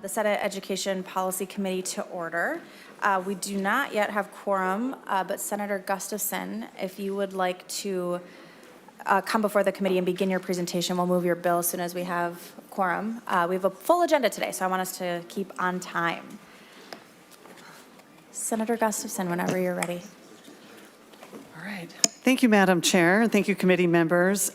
the Senate Education Policy Committee to order. We do not yet have quorum, but Senator Gustafson, if you would like to come before the committee and begin your presentation, we'll move your bill as soon as we have quorum. We have a full agenda today, so I want us to keep on time. Senator Gustafson, whenever you're ready. All right. Thank you, Madam Chair, and thank you, committee members.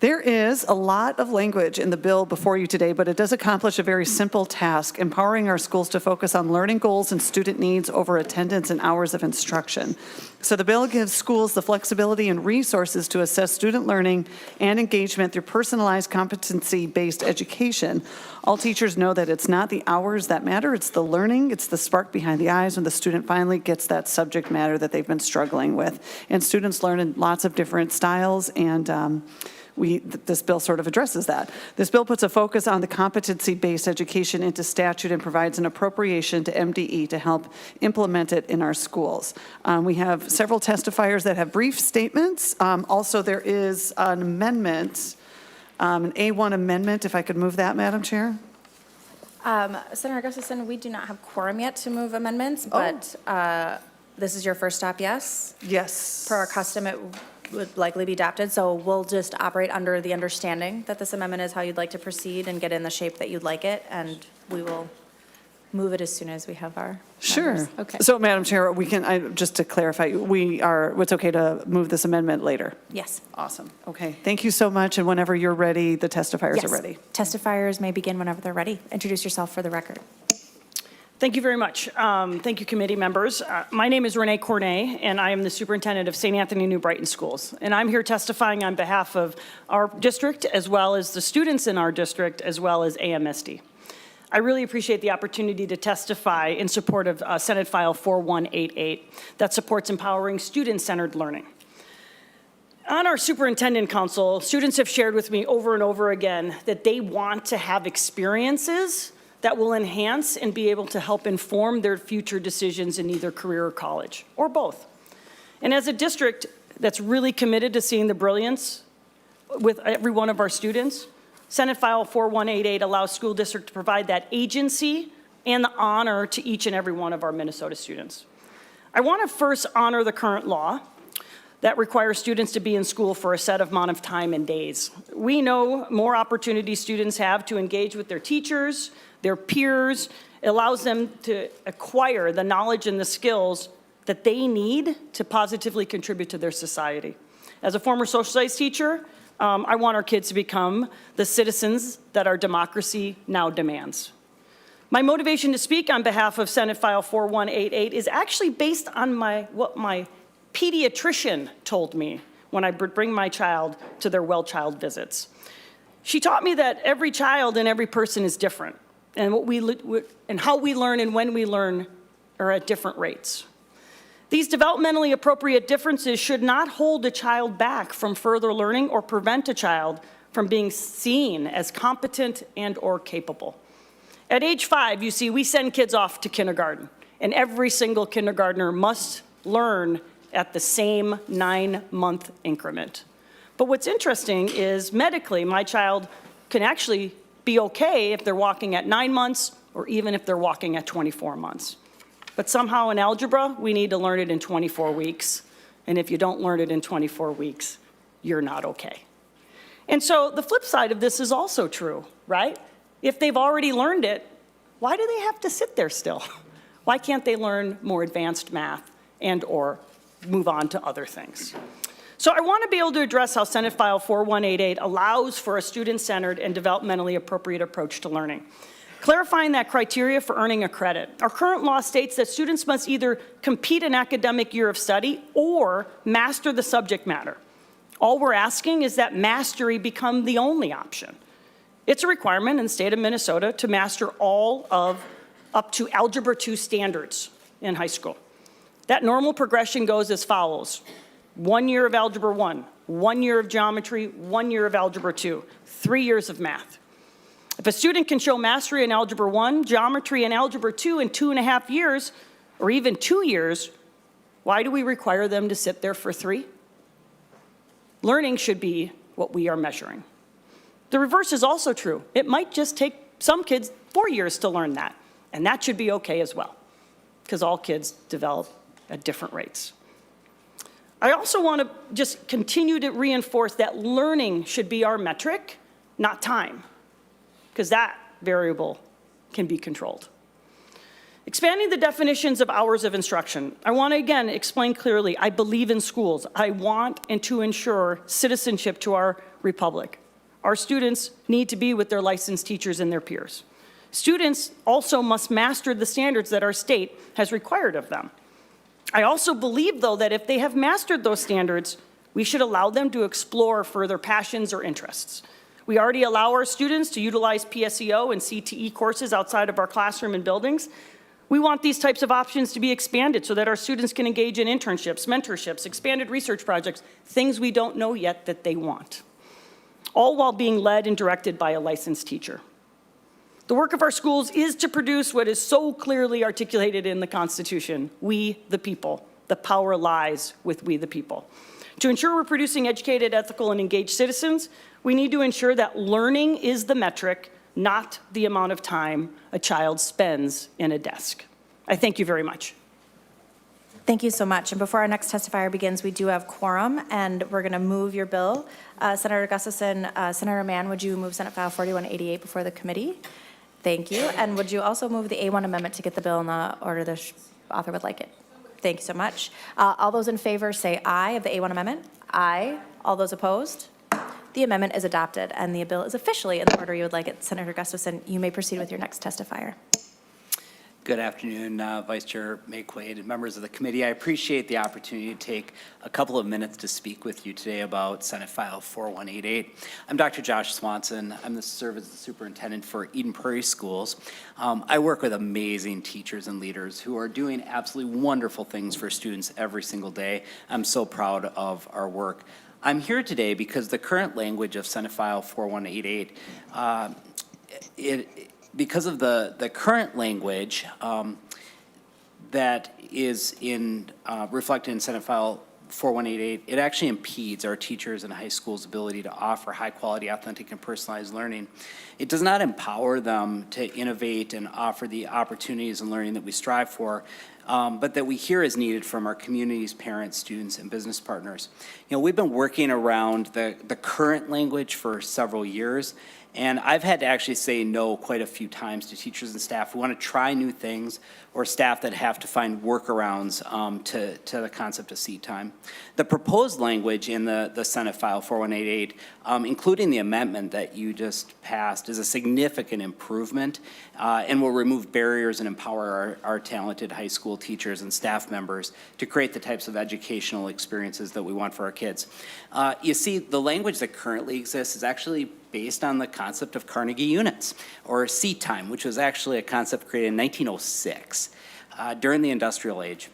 There is a lot of language in the bill before you today, but it does accomplish a very simple task, empowering our schools to focus on learning goals and student needs over attendance and hours of instruction. So the bill gives schools the flexibility and resources to assess student learning and engagement through personalized competency-based education. All teachers know that it's not the hours that matter, it's the learning, it's the spark behind the eyes when the student finally gets that subject matter that they've been struggling with. And students learn in lots of different styles, and this bill sort of addresses that. This bill puts a focus on the competency-based education into statute and provides an appropriation to MDE to help implement it in our schools. We have several testifiers that have brief statements. Also, there is an amendment, an A1 amendment, if I could move that, Madam Chair. Senator Gustafson, we do not have quorum yet to move amendments, but this is your first stop, yes? Yes. Per our custom, it would likely be adopted, so we'll just operate under the understanding that this amendment is how you'd like to proceed and get in the shape that you'd like it, and we will move it as soon as we have our Sure. members. Okay. So, Madam Chair, we can, just to clarify, it's okay to move this amendment later? Yes. Awesome. Okay. Thank you so much, and whenever you're ready, the testifiers Yes. are ready. Testifiers may begin whenever they're ready. Introduce yourself for the record. Thank you very much. Thank you, committee members. My name is Maye Quade, and I am the superintendent of St. Anthony New Brighton Schools. And I'm here testifying on behalf of our district, as well as the students in our district, as well as AMSD. I really appreciate the opportunity to testify in support of Senate File 4188 that supports empowering student-centered learning. On our superintendent council, students have shared with me over and over again that they want to have experiences that will enhance and be able to help inform their future decisions in either career or college, or both. And as a district that's really committed to seeing the brilliance with every one of our students, Senate File 4188 allows school district to provide that agency and the honor to each and every one of our Minnesota students. I want to first honor the current law that requires students to be in school for a set amount of time and days. We know more opportunities students have to engage with their teachers, their peers. It allows them to acquire the knowledge and the skills that they need to positively contribute to their society. As a former social studies teacher, I want our kids to become the citizens that our democracy now demands. My motivation to speak on behalf of Senate File 4188 is actually based on what my pediatrician told me when I bring my child to their well child visits. She taught me that every child and every person is different, and how we learn and when we learn are at different rates. These developmentally appropriate differences should not hold a child back from further learning or prevent a child from being seen as competent and or capable. At age 5, you see, we send kids off to kindergarten, and every single kindergartner must learn at the same 9-month increment. But what's interesting is medically, my child can actually be okay if they're walking at 9 months or even if they're walking at 24 months. But somehow in algebra, we need to learn it in 24 weeks. And if you don't learn it in 24 weeks, you're not okay. And so the flip side of this is also true, right? If they've already learned it, why do they have to sit there still? Why can't they learn more advanced math and or move on to other things? So I want to be able to address how Senate File 4188 allows for a student-centered and developmentally appropriate approach to learning, clarifying that criteria for earning a credit. Our current law states that students must either complete an academic year of study or master the subject matter. All we're asking is that mastery become the only option. It's a requirement in the state of Minnesota to master all of up to Algebra 2 standards in high school. That normal progression goes as follows: 1 year of Algebra 1, 1 year of geometry, 1 year of Algebra 2, 3 years of math. If a student can show mastery in Algebra 1, geometry, and Algebra 2 in 2.5 years, or even 2 years, why do we require them to sit there for 3? Learning should be what we are measuring. The reverse is also true. It might just take Some kids, 4 years to learn that. And that should be okay as well, because all kids develop at different rates. I also want to just continue to reinforce that learning should be our metric, not time, because that variable can be controlled. Expanding the definitions of hours of instruction, I want to again explain clearly, I believe in schools. I want and to ensure citizenship to our republic. Our students need to be with their licensed teachers and their peers. Students also must master the standards that our state has required of them. I also believe, though, that if they have mastered those standards, we should allow them to explore further passions or interests. We already allow our students to utilize PSEO and CTE courses outside of our classroom and buildings. We want these types of options to be expanded so that our students can engage in internships, mentorships, expanded research projects, things we don't know yet that they want, all while being led and directed by a licensed teacher. The work of our schools is to produce what is so clearly articulated in the Constitution, we the people. The power lies with we the people. To ensure we're producing educated, ethical, and engaged citizens, we need to ensure that learning is the metric, not the amount of time a child spends in a desk. I thank you very much. Thank you so much. And before our next testifier begins, we do have quorum, and we're going to move your bill. Senator Gustafson, Senator Mann, would you move Senate File 4188 before the committee? Thank you. And would you also move the A1 amendment to get the bill in the order the author would like it? Thank you so much. All those in favor say aye of the A1 amendment. Aye. All those opposed? The amendment is adopted, and the bill is officially in the order you would like it. Senator Gustafson, you may proceed with your next testifier. Good afternoon, Vice Chair Maye Quade and members of the committee. I appreciate the opportunity to take a couple of minutes to speak with you today about Senate File 4188. I'm Dr. Josh Swanson. I'm the serve as the superintendent for Eden Prairie Schools. I work with amazing teachers and leaders who are doing absolutely wonderful things for students every single day. I'm so proud of our work. I'm here today because the current language of Senate File 4188, because of the current language that is reflected in Senate File 4188, it actually impedes our teachers and high schools' ability to offer high-quality, authentic, and personalized learning. It does not empower them to innovate and offer the opportunities and learning that we strive for, but that we hear is needed from our communities, parents, students, and business partners. You know, we've been working around the current language for several years, and I've had to actually say no quite a few times to teachers and staff who want to try new things, or staff that have to find workarounds to the concept of seat time. The proposed language in the Senate File 4188, including the amendment that you just passed, is a significant improvement and will remove barriers and empower our talented high school teachers and staff members to create the types of educational experiences that we want for our kids. You see, the language that currently exists is actually based on the concept of Carnegie units, or seat time, which was actually a concept created in 1906 during the industrial age.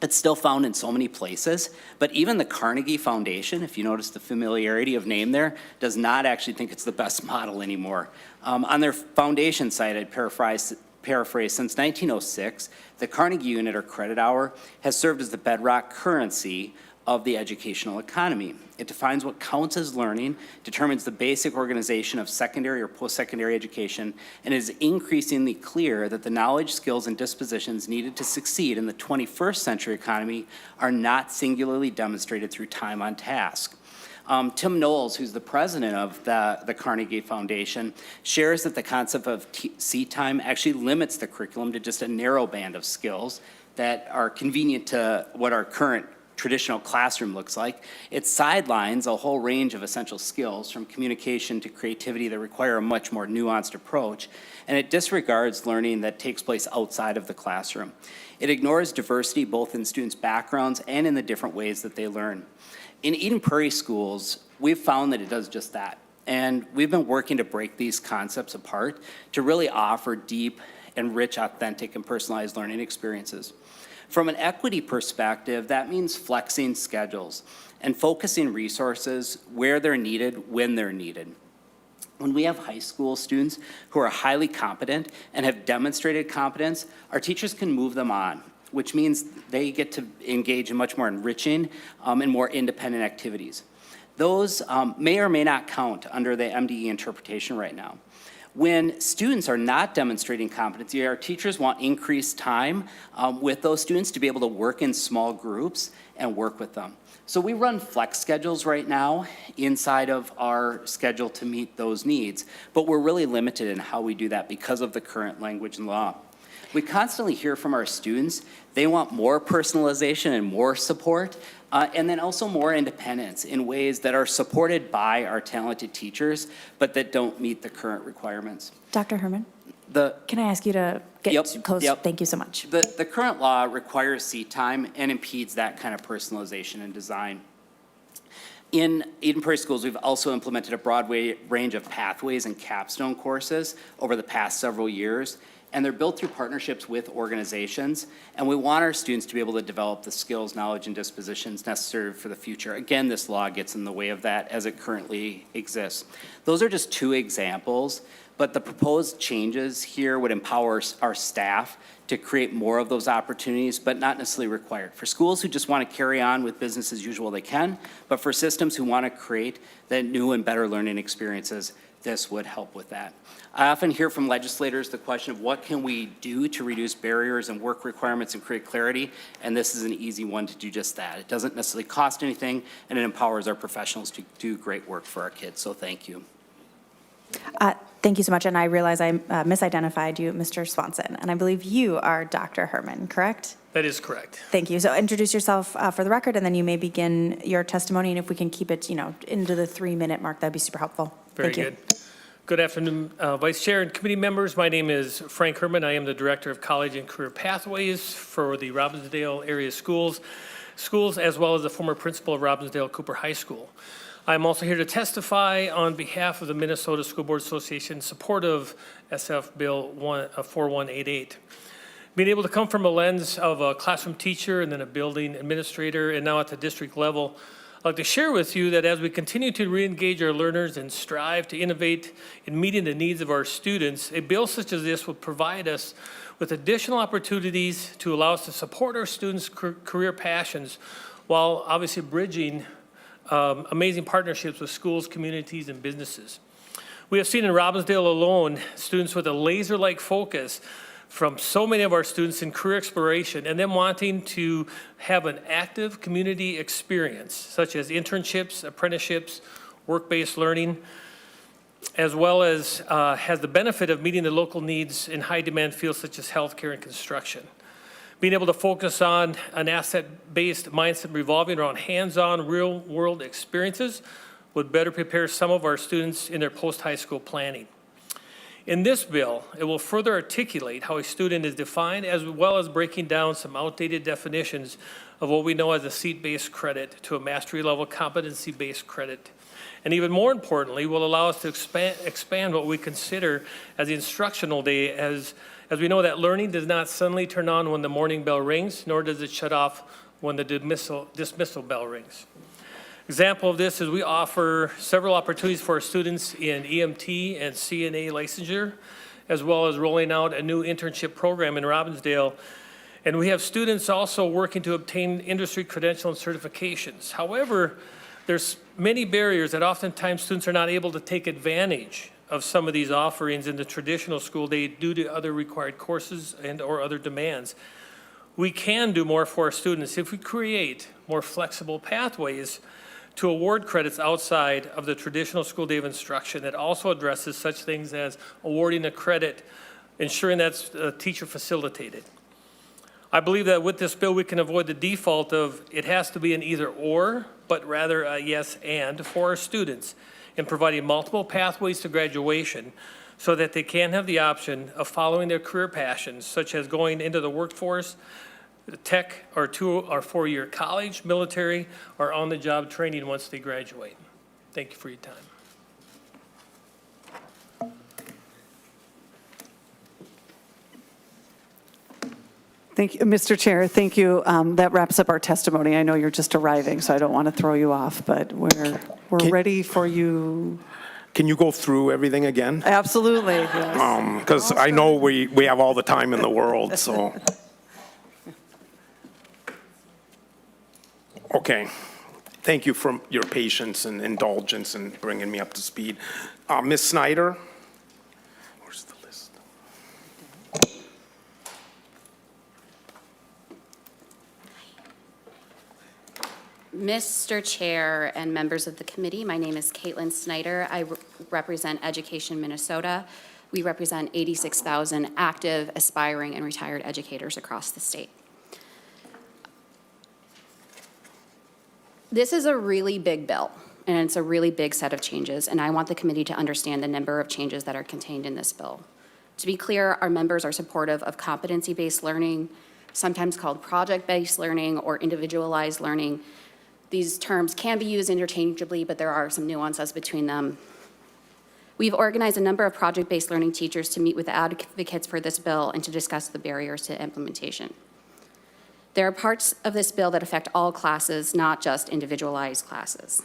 It's still found in so many places, but even the Carnegie Foundation, if you notice the familiarity of name there, does not actually think it's the best model anymore. On their foundation site, I'd paraphrase, since 1906, the Carnegie unit or credit hour has served as the bedrock currency of the educational economy. It defines what counts as learning, determines the basic organization of secondary or post-secondary education, and is increasingly clear that the knowledge, skills, and dispositions needed to succeed in the 21st century economy are not singularly demonstrated through time on task. Tim Knowles, who's the president of the Carnegie Foundation, shares that the concept of seat time actually limits the curriculum to just a narrow band of skills that are convenient to what our current traditional classroom looks like. It sidelines a whole range of essential skills from communication to creativity that require a much more nuanced approach, and it disregards learning that takes place outside of the classroom. It ignores diversity both in students' backgrounds and in the different ways that they learn. In Eden Prairie schools, we've found that it does just that, and we've been working to break these concepts apart to really offer deep and rich, authentic, and personalized learning experiences. From an equity perspective, that means flexing schedules and focusing resources where they're needed, when they're needed. When we have high school students who are highly competent and have demonstrated competence, our teachers can move them on, which means they get to engage in much more enriching and more independent activities. Those may or may not count under the MDE interpretation right now. When students are not demonstrating competency, our teachers want increased time with those students to be able to work in small groups and work with them. So we run flex schedules right now inside of our schedule to meet those needs, but we're really limited in how we do that because of the current language and law. We constantly hear from our students, they want more personalization and more support, and then also more independence in ways that are supported by our talented teachers, but that don't meet the current requirements. Dr. Herman, The can I ask you to get close? Yep. Thank you so much. The current law requires seat time and impedes that kind of personalization and design. In Eden Prairie Schools, we've also implemented a broad range of pathways and capstone courses over the past several years, and they're built through partnerships with organizations, and we want our students to be able to develop the skills, knowledge, and dispositions necessary for the future. Again, this law gets in the way of that as it currently exists. Those are just two examples, but the proposed changes here would empower our staff to create more of those opportunities, but not necessarily required. For schools who just want to carry on with business as usual, they can, but for systems who want to create the new and better learning experiences, this would help with that. I often hear from legislators the question of what can we do to reduce barriers and work requirements and create clarity, and this is an easy one to do just that. It doesn't necessarily cost anything, and it empowers our professionals to do great work for our kids, so thank you. Thank you so much, and I realize I misidentified you, Mr. Swanson, and I believe you are Dr. Herman, correct? That is correct. Thank you. So introduce yourself for the record, and then you may begin your testimony, and if we can keep it, into the 3-minute mark, that'd be super helpful. Very Thank you. good. Good afternoon, Vice Chair and committee members. My name is Frank Herman. I am the Director of College and Career Pathways for the Robbinsdale area schools, as well as the former principal of Robbinsdale Cooper High School. I'm also here to testify on behalf of the Minnesota School Board Association in support of SF Bill 4188. Being able to come from a lens of a classroom teacher and then a building administrator and now at the district level, I'd like to share with you that as we continue to re-engage our learners and strive to innovate in meeting the needs of our students, a bill such as this will provide us with additional opportunities to allow us to support our students' career passions while obviously bridging amazing partnerships with schools, communities, and businesses. We have seen in Robbinsdale alone, students with a laser-like focus from so many of our students in career exploration and them wanting to have an active community experience, such as internships, apprenticeships, work-based learning, as well as has the benefit of meeting the local needs in high-demand fields such as healthcare and construction. Being able to focus on an asset-based mindset revolving around hands-on, real-world experiences would better prepare some of our students in their post-high school planning. In this bill, it will further articulate how a student is defined, as well as breaking down some outdated definitions of what we know as a seat-based credit to a mastery-level competency-based credit. And even more importantly, will allow us to expand what we consider as the instructional day, as we know that learning does not suddenly turn on when the morning bell rings, nor does it shut off when the dismissal bell rings. Example of this is we offer several opportunities for our students in EMT and CNA licensure, as well as rolling out a new internship program in Robbinsdale. And we have students also working to obtain industry credential and certifications. However, there's many barriers that oftentimes students are not able to take advantage of some of these offerings in the traditional school day due to other required courses and or other demands. We can do more for our students if we create more flexible pathways to award credits outside of the traditional school day of instruction that also addresses such things as awarding a credit, ensuring that's teacher facilitated. I believe that with this bill, we can avoid the default of it has to be an either or, but rather a yes and for our students in providing multiple pathways to graduation so that they can have the option of following their career passions, such as going into the workforce, tech, or 2 or 4 year college, military, or on-the-job training once they graduate. Thank you for your time. Thank you, Mr. Chair. Thank you. That wraps up our testimony. I know you're just arriving, so I don't want to throw you off, but we're ready for you. Can you go through everything again? Absolutely. Yes. Because I know we have all the time in the world, so. Okay. Thank you for your patience and indulgence in bringing me up to speed. Ms. Snyder, Mr. Chair and members of the committee, my name is Caitlin Snyder. I represent Education Minnesota. We represent 86,000 active, aspiring, and retired educators across the state. This is a really big bill, and it's a really big set of changes, and I want the committee to understand the number of changes that are contained in this bill. To be clear, our members are supportive of competency-based learning, sometimes called project-based learning or individualized learning. These terms can be used interchangeably, but there are some nuances between them. We've organized a number of project-based learning teachers to meet with advocates for this bill and to discuss the barriers to implementation. There are parts of this bill that affect all classes, not just individualized classes.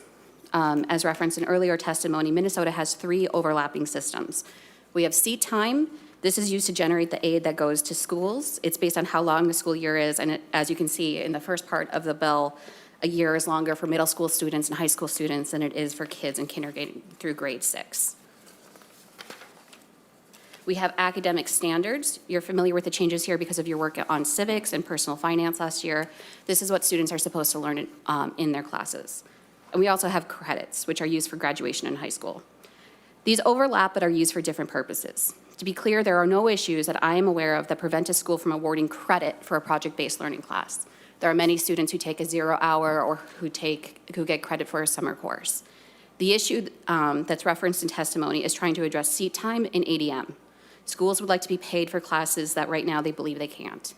As referenced in earlier testimony, Minnesota has 3 overlapping systems. We have seat time. This is used to generate the aid that goes to schools. It's based on how long the school year is, and as you can see in the first part of the bill, a year is longer for middle school students and high school students than it is for kids in kindergarten through grade 6. We have academic standards. You're familiar with the changes here because of your work on civics and personal finance last year. This is what students are supposed to learn in their classes. And we also have credits, which are used for graduation in high school. These overlap but are used for different purposes. To be clear, there are no issues that I am aware of that prevent a school from awarding credit for a project-based learning class. There are many students who take a 0-hour or who get credit for a summer course. The issue that's referenced in testimony is trying to address seat time and ADM. Schools would like to be paid for classes that right now they believe they can't.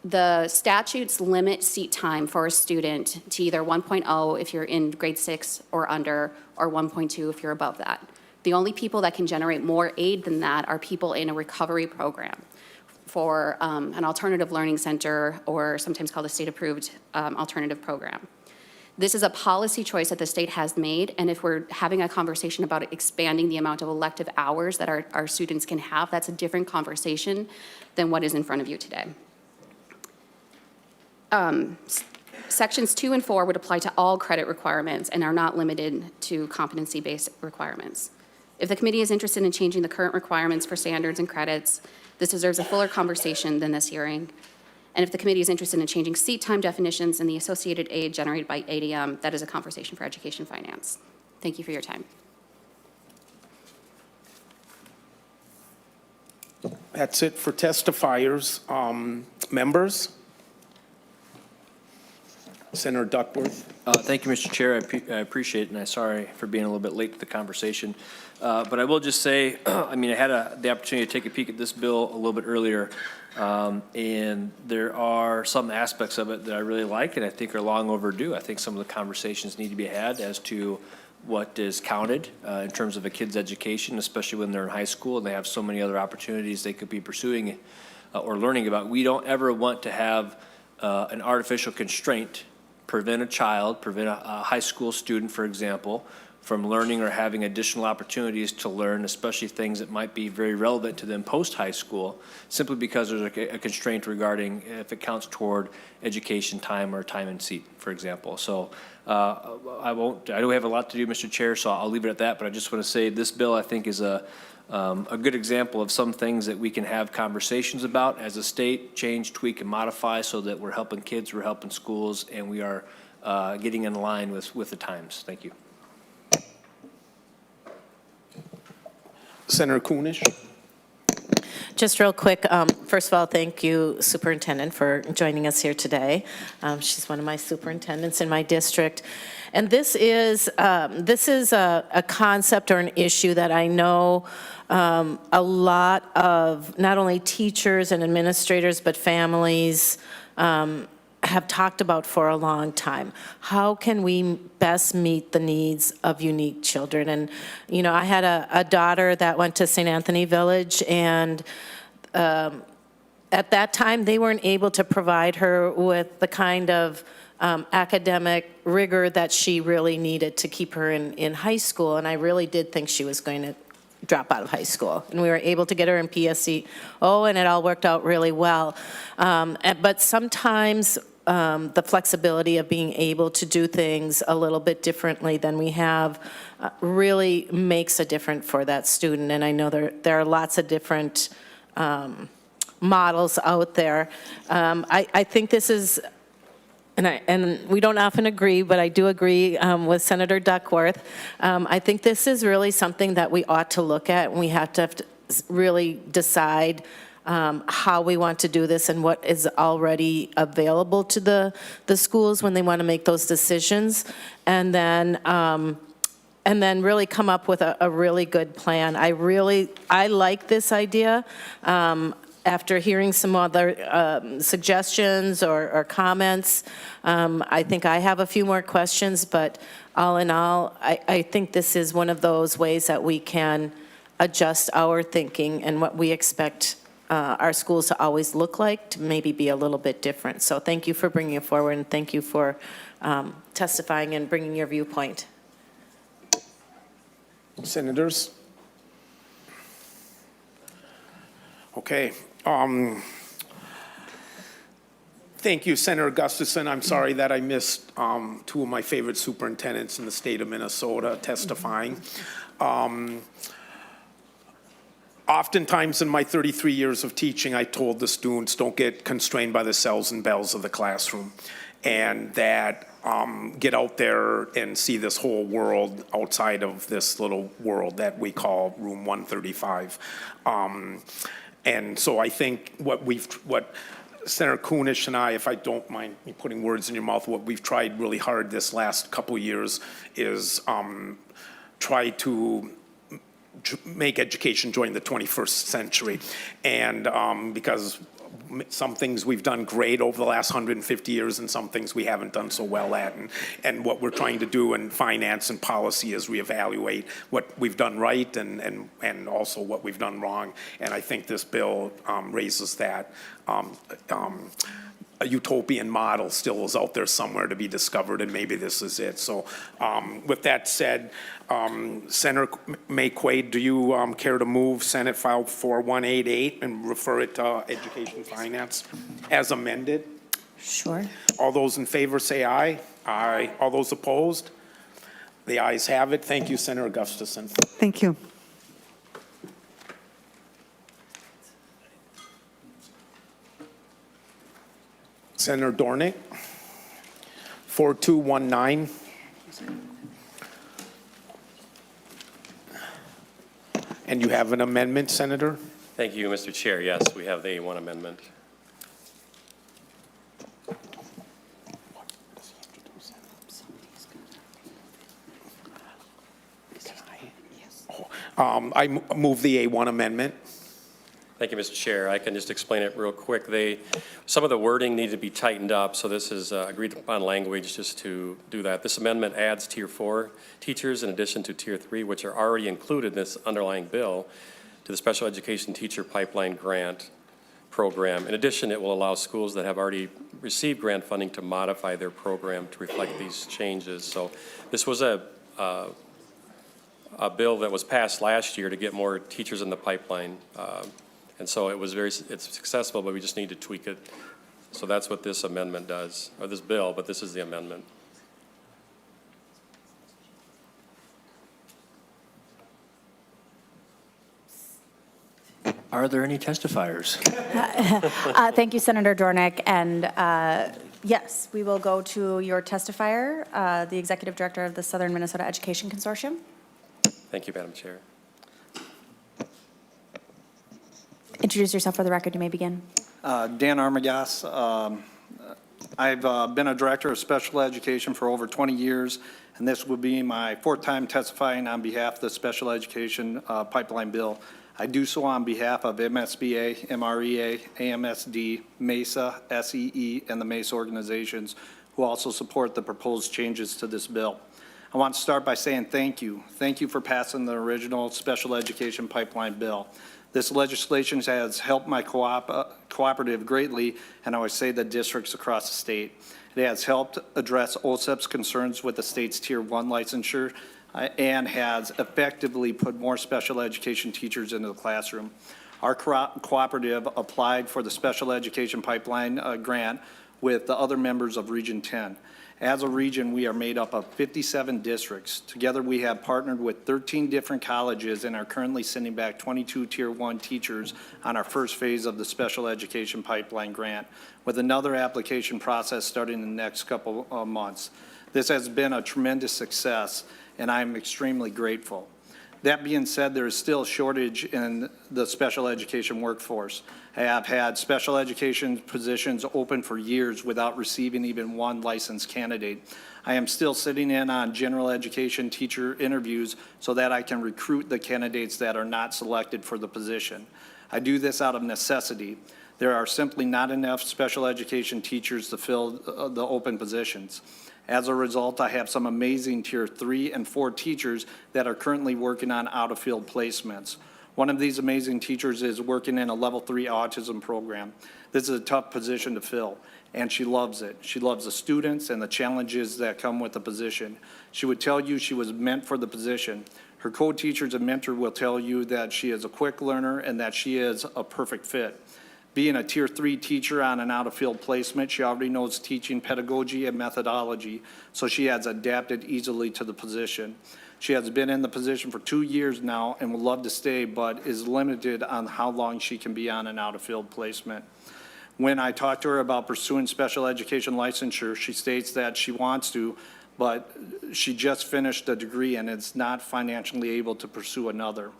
The statutes limit seat time for a student to either 1.0 if you're in grade 6 or under, or 1.2 if you're above that. The only people that can generate more aid than that are people in a recovery program for an alternative learning center, or sometimes called a state-approved alternative program. This is a policy choice that the state has made, and if we're having a conversation about expanding the amount of elective hours that our students can have, that's a different conversation than what is in front of you today. Sections 2 and 4 would apply to all credit requirements and are not limited to competency-based requirements. If the committee is interested in changing the current requirements for standards and credits, this deserves a fuller conversation than this hearing. And if the committee is interested in changing seat time definitions and the associated aid generated by ADM, that is a conversation for education finance. Thank you for your time. That's it for testifiers. Members? Senator Duckworth. Thank you, Mr. Chair. I appreciate it, and I'm sorry for being a little bit late to the conversation. But I will just say, I mean, I had the opportunity to take a peek at this bill a little bit earlier, and there are some aspects of it that I really like and I think are long overdue. I think some of the conversations need to be had as to what is counted in terms of a kid's education, especially when they're in high school and they have so many other opportunities they could be pursuing or learning about. We don't ever want to have an artificial constraint prevent a high school student, for example, from learning or having additional opportunities to learn, especially things that might be very relevant to them post-high school, simply because there's a constraint regarding if it counts toward education time or time in seat, for example. So I don't have a lot to do, Mr. Chair, so I'll leave it at that, but I just want to say this bill, I think, is a good example of some things that we can have conversations about as a state, change, tweak, and modify so that we're helping kids, we're helping schools, and we are getting in line with the times. Thank you. Senator Kunish. Just real quick, first of all, thank you, Superintendent, for joining us here today. She's one of my superintendents in my district. And this is a concept or an issue that I know a lot of not only teachers and administrators, but families have talked about for a long time. How can we best meet the needs of unique children? And, you know, I had a daughter that went to St. Anthony Village, and at that time, they weren't able to provide her with the kind of academic rigor that she really needed to keep her in high school. And I really did think she was going to drop out of high school. And we were able to get her in PSC. And it all worked out really well. But sometimes the flexibility of being able to do things a little bit differently than we have really makes a difference for that student. And I know there are lots of different models out there. I think this is and we don't often agree, but I do agree with Senator Duckworth. I think this is really something that we ought to look at, and we have to really decide how we want to do this and what is already available to the schools when they want to make those decisions, and then really come up with a really good plan. I like this idea. After hearing some other suggestions or comments, I think I have a few more questions, but all in all, I think this is one of those ways that we can adjust our thinking and what we expect our schools to always look like to maybe be a little bit different. So thank you for bringing it forward, and thank you for testifying and bringing your viewpoint. Senators? Okay. Thank you, Senator Gustafson. I'm sorry that I missed two of my favorite superintendents in the state of Minnesota testifying. Oftentimes in my 33 years of teaching, I told the students, don't get constrained by the cells and bells of the classroom, and that get out there and see this whole world outside of this little world that we call room 135. And so I think what Senator Kunesh and I, if I don't mind me putting words in your mouth, what we've tried really hard this last couple of years is try to make education join the 21st century. And because some things we've done great over the last 150 years and some things we haven't done so well at. And what we're trying to do in finance and policy is reevaluate what we've done right and also what we've done wrong. And I think this bill raises that. A utopian model still is out there somewhere to be discovered, and maybe this is it. So with that said, Senator Maye Quade, do you care to move Senate File 4188 and refer it to Education Finance as amended? Sure. All those in favor say aye. Aye. All those opposed? The ayes have it. Thank you, Senator Gustafson. Thank you. Senator Dornink, 4219. And you have an amendment, Senator? Thank you, Mr. Chair. Yes, we have the A1 amendment. I move the A1 amendment. Thank you, Mr. Chair. I can just explain it real quick. Some of the wording needed to be tightened up, so this is agreed upon language just to do that. This amendment adds Tier 4 teachers in addition to Tier 3, which are already included in this underlying bill, to the Special Education Teacher Pipeline Grant Program. In addition, it will allow schools that have already received grant funding to modify their program to reflect these changes. So this was a bill that was passed last year to get more teachers in the pipeline. And so it's successful, but we just need to tweak it. So that's what this amendment does, or this bill, but this is the amendment. Are there any testifiers? Thank you, Senator Dornink. And yes, we will go to your testifier, the Executive Director of the Southern Minnesota Education Consortium. Thank you, Madam Chair. Introduce yourself for the record. You may begin. Dan Armagas. I've been a director of special education for over 20 years, and this will be my fourth time testifying on behalf of the Special Education Pipeline Bill. I do so on behalf of MSBA, MREA, AMSD, MESA, SEE, and the MESA organizations who also support the proposed changes to this bill. I want to start by saying thank you. Thank you for passing the original Special Education Pipeline Bill. This legislation has helped my cooperative greatly, and I would say the districts across the state. It has helped address OSEP's concerns with the state's Tier 1 licensure and has effectively put more special education teachers into the classroom. Our cooperative applied for the Special Education Pipeline grant with the other members of Region 10. As a region, we are made up of 57 districts. Together, we have partnered with 13 different colleges and are currently sending back 22 Tier 1 teachers on our first phase of the Special Education Pipeline Grant, with another application process starting in the next couple of months. This has been a tremendous success, and I'm extremely grateful. That being said, there is still a shortage in the special education workforce. I have had special education positions open for years without receiving even one licensed candidate. I am still sitting in on general education teacher interviews so that I can recruit the candidates that are not selected for the position. I do this out of necessity. There are simply not enough special education teachers to fill the open positions. As a result, I have some amazing Tier 3 and 4 teachers that are currently working on out-of-field placements. One of these amazing teachers is working in a Level 3 autism program. This is a tough position to fill, and she loves it. She loves the students and the challenges that come with the position. She would tell you she was meant for the position. Her co-teachers and mentor will tell you that she is a quick learner and that she is a perfect fit. Being a Tier 3 teacher on an out-of-field placement, she already knows teaching pedagogy and methodology, so she has adapted easily to the position. She has been in the position for 2 years now and would love to stay, but is limited on how long she can be on an out-of-field placement. When I talked to her about pursuing special education licensure, she states that she wants to, but she just finished a degree and is not financially able to pursue another.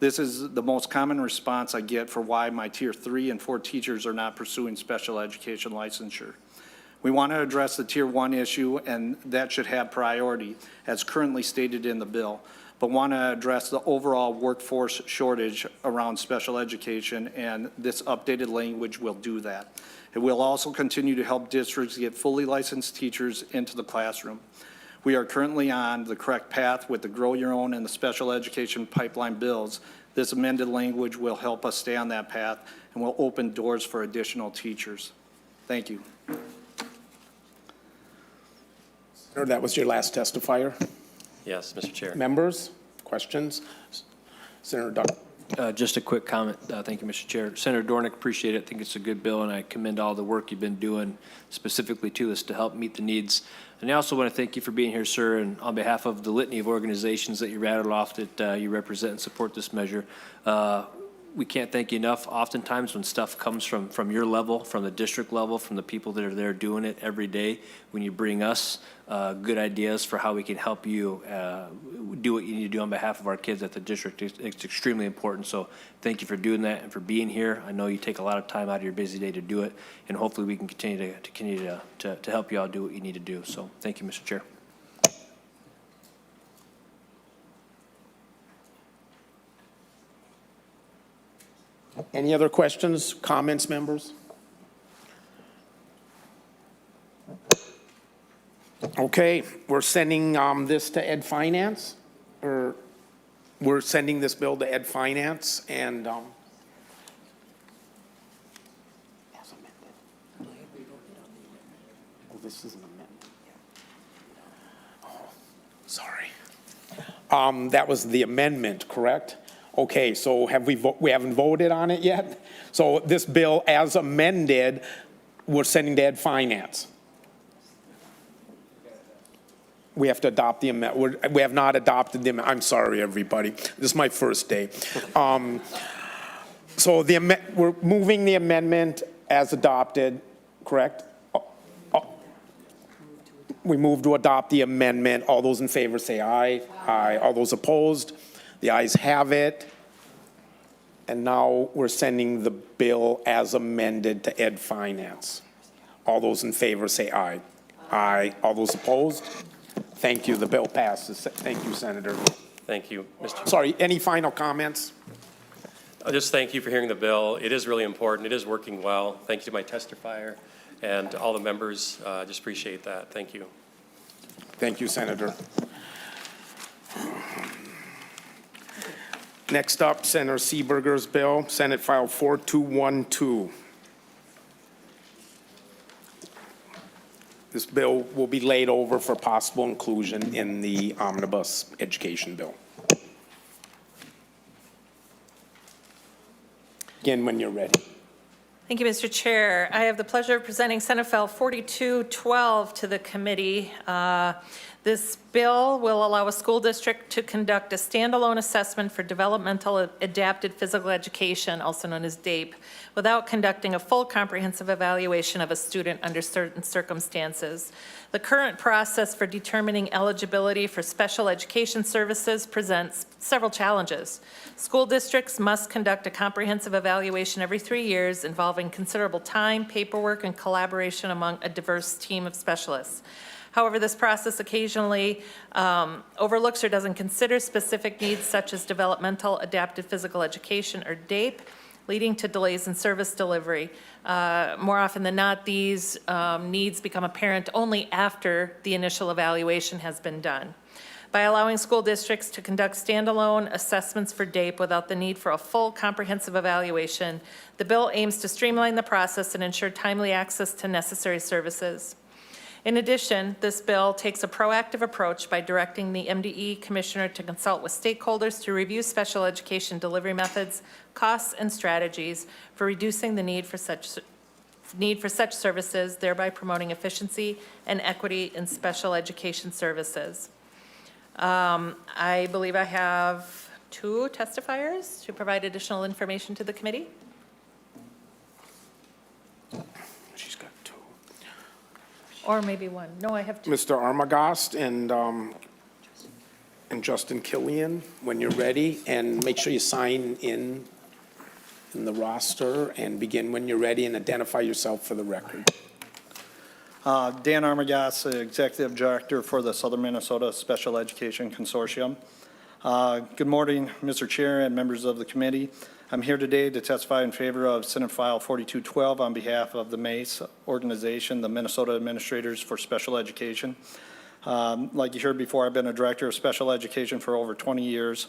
This is the most common response I get for why my Tier 3 and 4 teachers are not pursuing special education licensure. We want to address the Tier 1 issue, and that should have priority, as currently stated in the bill, but want to address the overall workforce shortage around special education, and this updated language will do that. It will also continue to help districts get fully licensed teachers into the classroom. We are currently on the correct path with the Grow Your Own and the Special Education Pipeline bills. This amended language will help us stay on that path and will open doors for additional teachers. Thank you. Senator, that was your last testifier. Yes, Mr. Chair. Members, questions? Senator Duck. Just a quick comment. Thank you, Mr. Chair. Senator Dornink, appreciate it. I think it's a good bill, and I commend all the work you've been doing specifically to this to help meet the needs. And I also want to thank you for being here, sir, and on behalf of the litany of organizations that you rattled off that you represent and support this measure. We can't thank you enough. Oftentimes when stuff comes from your level, from the district level, from the people that are there doing it every day, when you bring us good ideas for how we can help you do what you need to do on behalf of our kids at the district, it's extremely important. So thank you for doing that and for being here. I know you take a lot of time out of your busy day to do it, and hopefully we can continue to help you all do what you need to do. So thank you, Mr. Chair. Any other questions, comments, members? Okay, we're sending this to Ed Finance, or we're sending this bill to Ed Finance, and as amended. Oh, this is an amendment. Oh, sorry. That was the amendment, correct? Okay, so we haven't voted on it yet? So this bill as amended, we're sending to Ed Finance. We have to adopt the amendment. We have not adopted the amendment. I'm sorry, everybody. This is my first day. So we're moving the amendment as adopted, correct? We move to adopt the amendment. All those in favor say aye. Aye. All those opposed? The ayes have it. And now we're sending the bill as amended to Ed Finance. All those in favor say aye. Aye. All those opposed? Thank you. The bill passes. Thank you, Senator. Thank you, Mr. Sorry, any final comments? I'll just thank you for hearing the bill. It is really important. It is working well. Thank you to my testifier and all the members. Just appreciate that. Thank you. Thank you, Senator. Next up, Senator Seeberger's bill, Senate File 4212. This bill will be laid over for possible inclusion in the omnibus education bill. Again, when you're ready. Thank you, Mr. Chair. I have the pleasure of presenting Senate File 4212 to the committee. This bill will allow a school district to conduct a standalone assessment for developmental adapted physical education, also known as DAPE, without conducting a full comprehensive evaluation of a student under certain circumstances. The current process for determining eligibility for special education services presents several challenges. School districts must conduct a comprehensive evaluation every 3 years involving considerable time, paperwork, and collaboration among a diverse team of specialists. However, this process occasionally overlooks or doesn't consider specific needs such as developmental adapted physical education, or DAPE, leading to delays in service delivery. More often than not, these needs become apparent only after the initial evaluation has been done. By allowing school districts to conduct standalone assessments for DAPE without the need for a full comprehensive evaluation, the bill aims to streamline the process and ensure timely access to necessary services. In addition, this bill takes a proactive approach by directing the MDE Commissioner to consult with stakeholders to review special education delivery methods, costs, and strategies for reducing the need for such services, thereby promoting efficiency and equity in special education services. I believe I have 2 testifiers to provide additional information to the committee. She's got 2. Or maybe 1. No, I have 2. Mr. Armagost and Justin Killian, when you're ready, and make sure you sign in the roster and begin when you're ready and identify yourself for the record. Dan Armagost, Executive Director for the Southern Minnesota Special Education Consortium. Good morning, Mr. Chair and members of the committee. I'm here today to testify in favor of Senate File 4212 on behalf of the MACE organization, the Minnesota Administrators for Special Education. Like you heard before, I've been a Director of Special Education for over 20 years.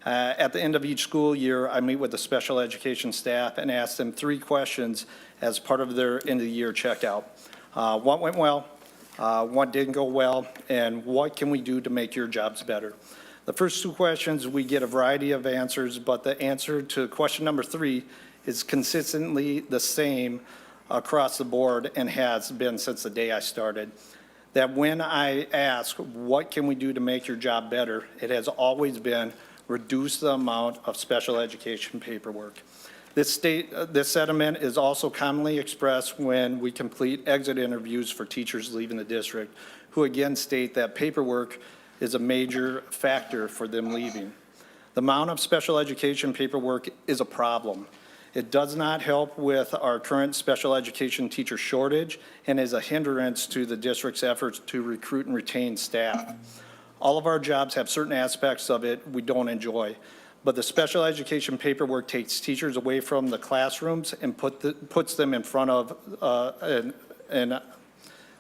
At the end of each school year, I meet with the special education staff and ask them 3 questions as part of their end of the year checkout. What went well, what didn't go well, and what can we do to make your jobs better? The first 2 questions, we get a variety of answers, but the answer to question number 3 is consistently the same across the board and has been since the day I started. That when I ask, what can we do to make your job better, it has always been reduce the amount of special education paperwork. This sentiment is also commonly expressed when we complete exit interviews for teachers leaving the district, who again state that paperwork is a major factor for them leaving. The amount of special education paperwork is a problem. It does not help with our current special education teacher shortage and is a hindrance to the district's efforts to recruit and retain staff. All of our jobs have certain aspects of it we don't enjoy, but the special education paperwork takes teachers away from the classrooms and puts them in front of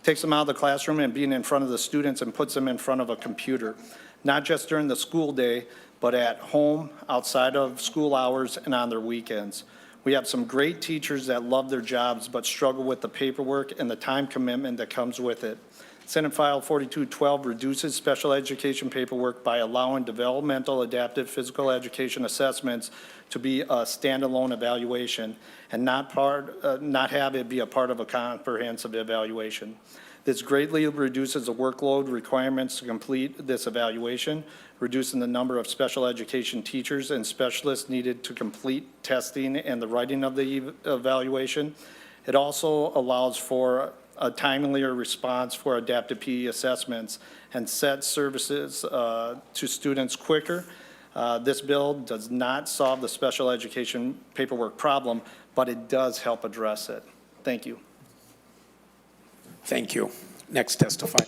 takes them out of the classroom and being in front of the students and puts them in front of a computer, not just during the school day, but at home, outside of school hours, and on their weekends. We have some great teachers that love their jobs but struggle with the paperwork and the time commitment that comes with it. Senate File 4212 reduces special education paperwork by allowing developmental adaptive physical education assessments to be a standalone evaluation and not have it be a part of a comprehensive evaluation. This greatly reduces the workload requirements to complete this evaluation, reducing the number of special education teachers and specialists needed to complete testing and the writing of the evaluation. It also allows for a timelier response for adaptive PE assessments and set services to students quicker. This bill does not solve the special education paperwork problem, but it does help address it. Thank you. Thank you. Next testify.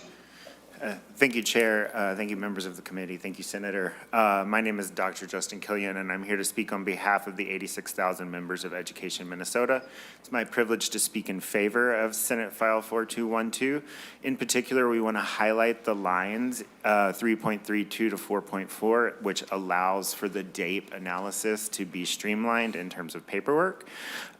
Thank you, Chair. Thank you, members of the committee. Thank you, Senator. My name is Dr. Justin Killian, and I'm here to speak on behalf of the 86,000 members of Education Minnesota. It's my privilege to speak in favor of Senate File 4212. In particular, we want to highlight the lines 3.32 to 4.4, which allows for the DAPE analysis to be streamlined in terms of paperwork.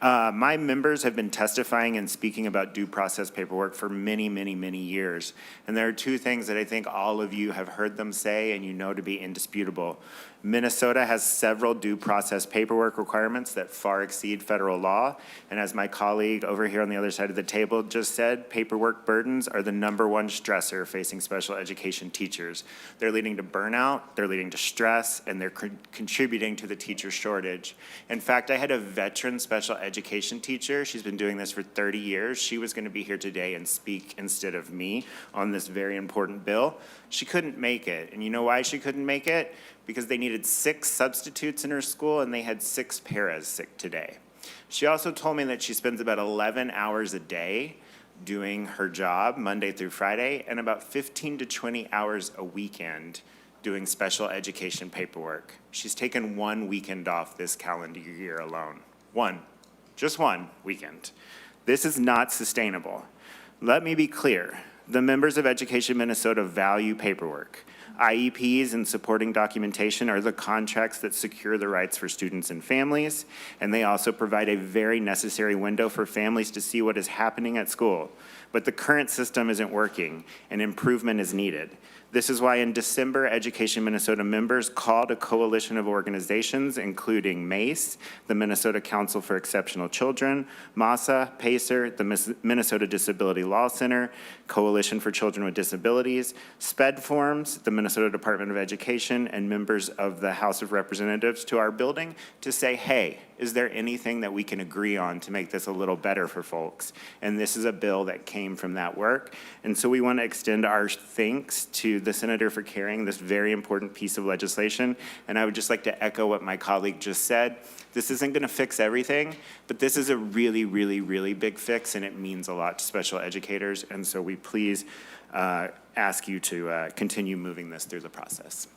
My members have been testifying and speaking about due process paperwork for many, many, many years. And there are 2 things that I think all of you have heard them say and you know to be indisputable. Minnesota has several due process paperwork requirements that far exceed federal law. And as my colleague over here on the other side of the table just said, paperwork burdens are the #1 stressor facing special education teachers. They're leading to burnout, they're leading to stress, and they're contributing to the teacher shortage. In fact, I had a veteran special education teacher. She's been doing this for 30 years. She was going to be here today and speak instead of me on this very important bill. She couldn't make it. And you know why she couldn't make it? Because they needed 6 substitutes in her school and they had 6 paras sick today. She also told me that she spends about 11 hours a day doing her job Monday through Friday and about 15 to 20 hours a weekend doing special education paperwork. She's taken 1 weekend off this calendar year alone. Just one weekend. This is not sustainable. Let me be clear. The members of Education Minnesota value paperwork. IEPs and supporting documentation are the contracts that secure the rights for students and families, and they also provide a very necessary window for families to see what is happening at school. But the current system isn't working, and improvement is needed. This is why in December, Education Minnesota members called a coalition of organizations, including MACE, the Minnesota Council for Exceptional Children, MASA, PACER, the Minnesota Disability Law Center, Coalition for Children with Disabilities, SPED Forms, the Minnesota Department of Education, and members of the House of Representatives to our building to say, hey, is there anything that we can agree on to make this a little better for folks? And this is a bill that came from that work. And so we want to extend our thanks to the senator for carrying this very important piece of legislation. And I would just like to echo what my colleague just said. This isn't going to fix everything, but this is a really, really, really big fix, and it means a lot to special educators. And so we please ask you to continue moving this through the process.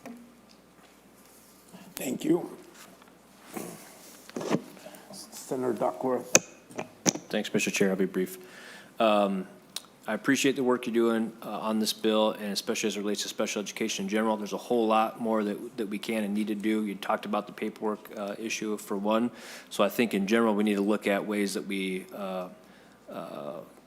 Thank you. Senator Duckworth. Thanks, Mr. Chair. I'll be brief. I appreciate the work you're doing on this bill, and especially as it relates to special education in general. There's a whole lot more that we can and need to do. You talked about the paperwork issue for one. So I think in general, we need to look at ways that we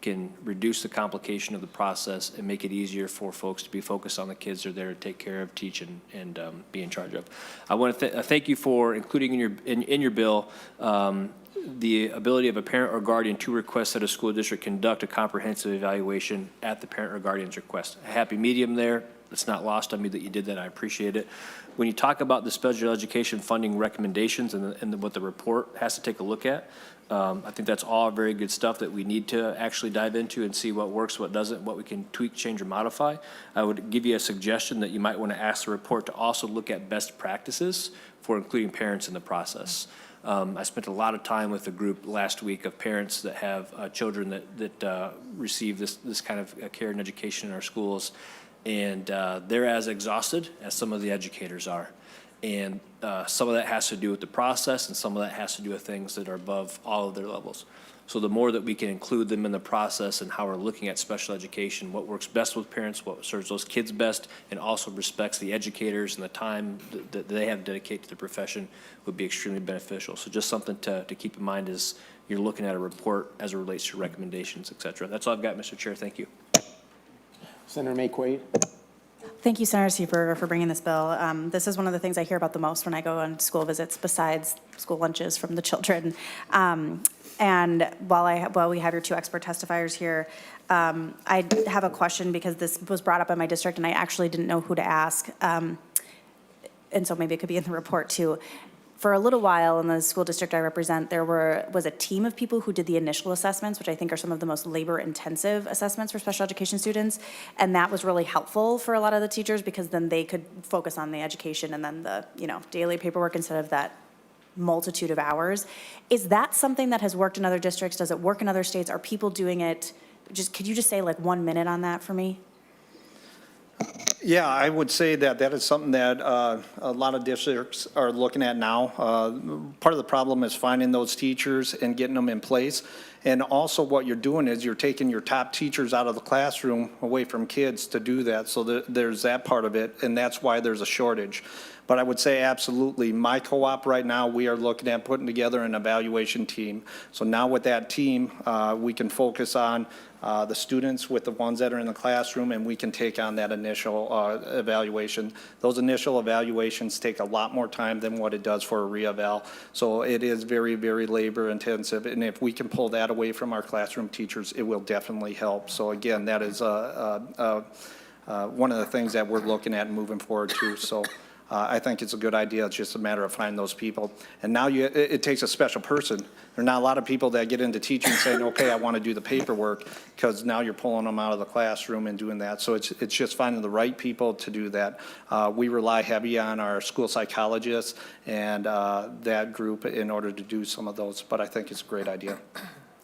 can reduce the complication of the process and make it easier for folks to be focused on the kids they're there to take care of, teach, and be in charge of. I want to thank you for including in your bill the ability of a parent or guardian to request that a school district conduct a comprehensive evaluation at the parent or guardian's request. A happy medium there. It's not lost on me that you did that. I appreciate it. When you talk about the special education funding recommendations and what the report has to take a look at, I think that's all very good stuff that we need to actually dive into and see what works, what doesn't, what we can tweak, change, or modify. I would give you a suggestion that you might want to ask the report to also look at best practices for including parents in the process. I spent a lot of time with a group last week of parents that have children that receive this kind of care and education in our schools, and they're as exhausted as some of the educators are. And some of that has to do with the process, and some of that has to do with things that are above all of their levels. So the more that we can include them in the process and how we're looking at special education, what works best with parents, what serves those kids best, and also respects the educators and the time that they have dedicated to the profession would be extremely beneficial. So just something to keep in mind as you're looking at a report as it relates to recommendations, et cetera. That's all I've got, Mr. Chair. Thank you. Senator Maye Quade. Thank you, Senator Seeberger, for bringing this bill. This is one of the things I hear about the most when I go on school visits, besides school lunches from the children. And while we have your two expert testifiers here, I have a question because this was brought up in my district and I actually didn't know who to ask. And so maybe it could be in the report too. For a little while in the school district I represent, there was a team of people who did the initial assessments, which I think are some of the most labor-intensive assessments for special education students. And that was really helpful for a lot of the teachers because then they could focus on the education and then the daily paperwork instead of that multitude of hours. Is that something that has worked in other districts? Does it work in other states? Are people doing it? Could you just say like 1 minute on that for me? Yeah, I would say that is something that a lot of districts are looking at now. Part of the problem is finding those teachers and getting them in place. And also what you're doing is you're taking your top teachers out of the classroom away from kids to do that. So there's that part of it, and that's why there's a shortage. But I would say absolutely, my co-op right now, we are looking at putting together an evaluation team. So now with that team, we can focus on the students with the ones that are in the classroom, and we can take on that initial evaluation. Those initial evaluations take a lot more time than what it does for a re-eval. So it is very, very labor intensive, and if we can pull that away from our classroom teachers, it will definitely help. So again, that is one of the things that we're looking at and moving forward to. So I think it's a good idea. It's just a matter of finding those people. And now it takes a special person. There are not a lot of people that get into teaching saying, okay, I want to do the paperwork, because now you're pulling them out of the classroom and doing that. So it's just finding the right people to do that. We rely heavy on our school psychologists and that group in order to do some of those. But I think it's a great idea.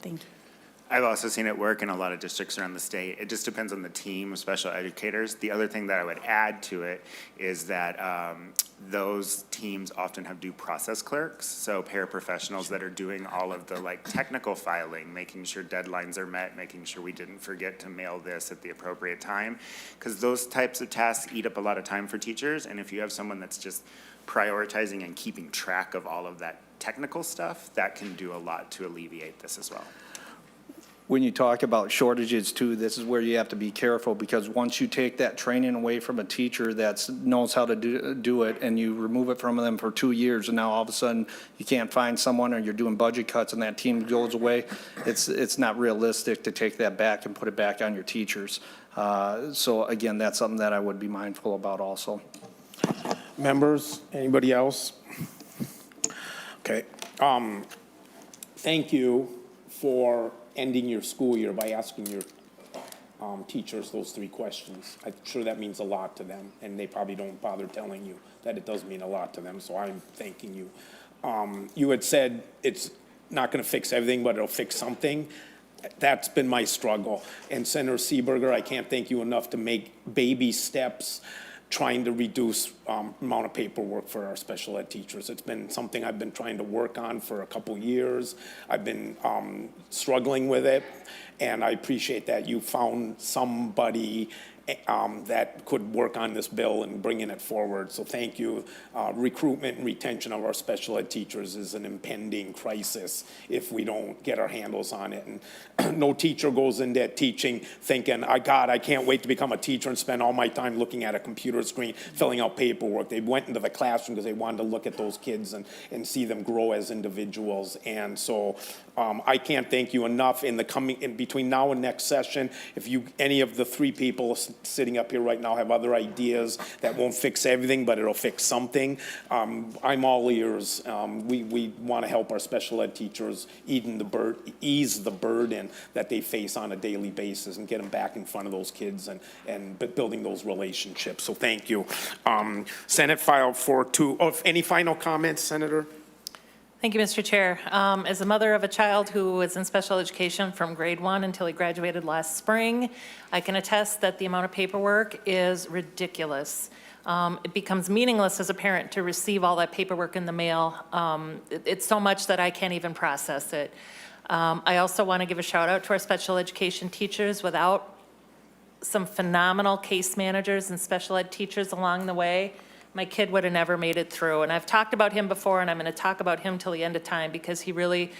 Thank you. I've also seen it work in a lot of districts around the state. It just depends on the team of special educators. The other thing that I would add to it is that those teams often have due process clerks, so paraprofessionals that are doing all of the technical filing, making sure deadlines are met, making sure we didn't forget to mail this at the appropriate time, because those types of tasks eat up a lot of time for teachers, and if you have someone that's just prioritizing and keeping track of all of that technical stuff, that can do a lot to alleviate this as well. When you talk about shortages too, this is where you have to be careful, because once you take that training away from a teacher that knows how to do it, and you remove it from them for 2 years, and now all of a sudden you can't find someone, or you're doing budget cuts and that team goes away, it's not realistic to take that back and put it back on your teachers. So again, that's something that I would be mindful about also. Members, anybody else? Okay. Thank you for ending your school year by asking your teachers those 3 questions. I'm sure that means a lot to them, and they probably don't bother telling you that it does mean a lot to them, so I'm thanking you. You had said it's not going to fix everything, but it'll fix something. That's been my struggle. And Senator Seeberger, I can't thank you enough to make baby steps trying to reduce amount of paperwork for our special ed teachers. It's been something I've been trying to work on for a couple years. I've been struggling with it, and I appreciate that you found somebody that could work on this bill and bringing it forward. So thank you. Recruitment and retention of our special ed teachers is an impending crisis if we don't get our handles on it. And no teacher goes into teaching thinking, God, I can't wait to become a teacher and spend all my time looking at a computer screen, filling out paperwork. They went into the classroom because they wanted to look at those kids and see them grow as individuals. And so I can't thank you enough in between now and next session. If any of the 3 people sitting up here right now have other ideas that won't fix everything, but it'll fix something, I'm all ears. We want to help our special ed teachers ease the burden that they face on a daily basis and get them back in front of those kids and building those relationships. So thank you. Senate File 42. Any final comments, Senator? Thank you, Mr. Chair. As a mother of a child who was in special education from grade 1 until he graduated last spring, I can attest that the amount of paperwork is ridiculous. It becomes meaningless as a parent to receive all that paperwork in the mail. It's so much that I can't even process it. I also want to give a shout out to our special education teachers. Without some phenomenal case managers and special ed teachers along the way, my kid would have never made it through. And I've talked about him before, and I'm going to talk about him till the end of time, because he really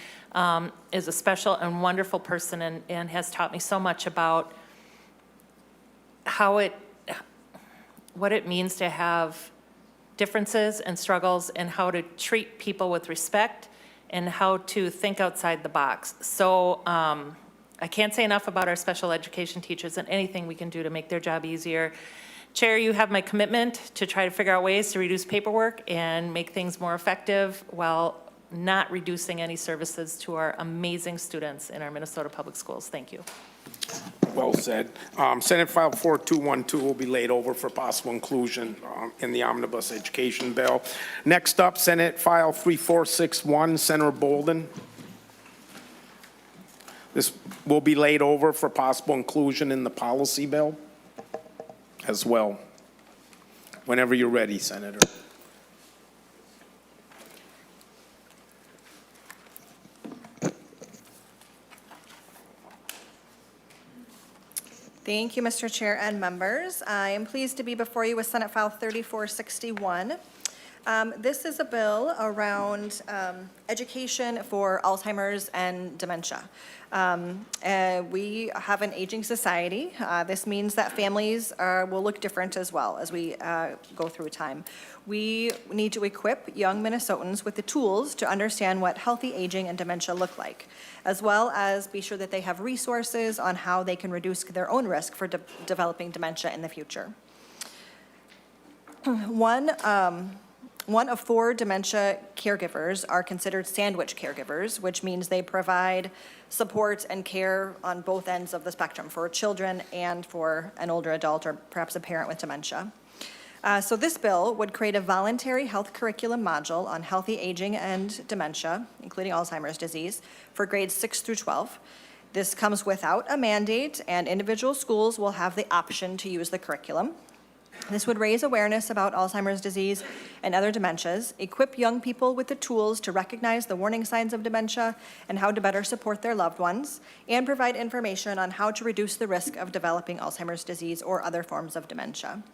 is a special and wonderful person, and has taught me so much about what it means to have differences and struggles, and how to treat people with respect, and how to think outside the box. So I can't say enough about our special education teachers and anything we can do to make their job easier. Chair, you have my commitment to try to figure out ways to reduce paperwork and make things more effective while not reducing any services to our amazing students in our Minnesota public schools. Thank you. Well said. Senate File 4212 will be laid over for possible inclusion in the omnibus education bill. Next up, Senate File 3461, Senator Boldon. This will be laid over for possible inclusion in the policy bill as well. Whenever you're ready, Senator. Thank you, Mr. Chair and members. I am pleased to be before you with Senate File 3461. This is a bill around education for Alzheimer's and dementia. We have an aging society. This means that families will look different as well as we go through time. We need to equip young Minnesotans with the tools to understand what healthy aging and dementia look like, as well as be sure that they have resources on how they can reduce their own risk for developing dementia in the future. One of 4 dementia caregivers are considered sandwich caregivers, which means they provide support and care on both ends of the spectrum for children and for an older adult or perhaps a parent with dementia. So this bill would create a voluntary health curriculum module on healthy aging and dementia, including Alzheimer's disease, for grades 6 through 12. This comes without a mandate, and individual schools will have the option to use the curriculum. This would raise awareness about Alzheimer's disease and other dementias, equip young people with the tools to recognize the warning signs of dementia and how to better support their loved ones, and provide information on how to reduce the risk of developing Alzheimer's disease or other forms of dementia.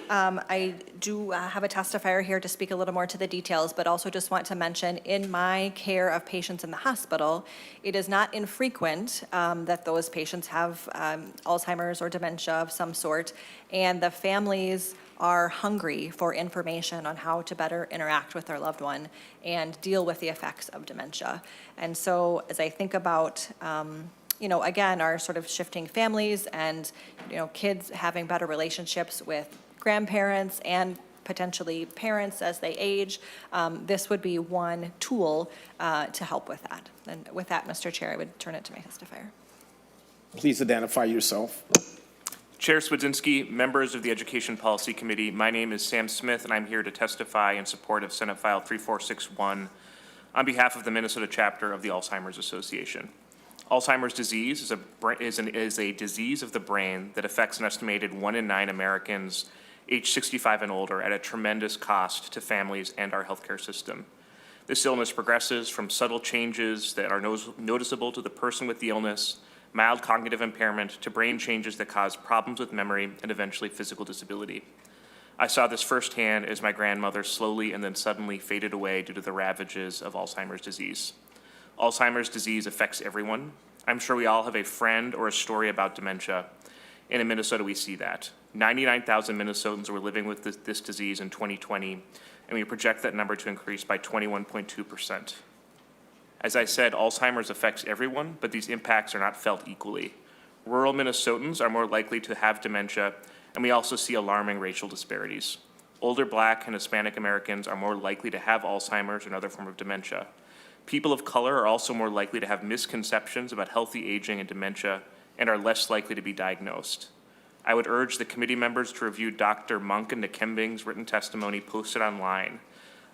I do have a testifier here to speak a little more to the details, but also just want to mention, in my care of patients in the hospital, it is not infrequent that those patients have Alzheimer's or dementia of some sort, and the families are hungry for information on how to better interact with their loved one and deal with the effects of dementia. And so as I think about again, our sort of shifting families and, kids having better relationships with grandparents and potentially parents as they age, this would be one tool to help with that. And with that, Mr. Chair, I would turn it to my testifier. Please identify yourself. Chair Cwodzinski, members of the Education Policy Committee, my name is Sam Smith, and I'm here to testify in support of Senate File 3461 on behalf of the Minnesota chapter of the Alzheimer's Association. Alzheimer's disease is a disease of the brain that affects an estimated 1 in 9 Americans age 65 and older at a tremendous cost to families and our healthcare system. This illness progresses from subtle changes that are noticeable to the person with the illness, mild cognitive impairment, to brain changes that cause problems with memory and eventually physical disability. I saw this firsthand as my grandmother slowly and then suddenly faded away due to the ravages of Alzheimer's disease. Alzheimer's disease affects everyone. I'm sure we all have a friend or a story about dementia. And in Minnesota, we see that. 99,000 Minnesotans were living with this disease in 2020, and we project that number to increase by 21.2%. As I said, Alzheimer's affects everyone, but these impacts are not felt equally. Rural Minnesotans are more likely to have dementia, and we also see alarming racial disparities. Older Black and Hispanic Americans are more likely to have Alzheimer's or another form of dementia. People of color are also more likely to have misconceptions about healthy aging and dementia and are less likely to be diagnosed. I would urge the committee members to review Dr. Monk and Nakembing's written testimony posted online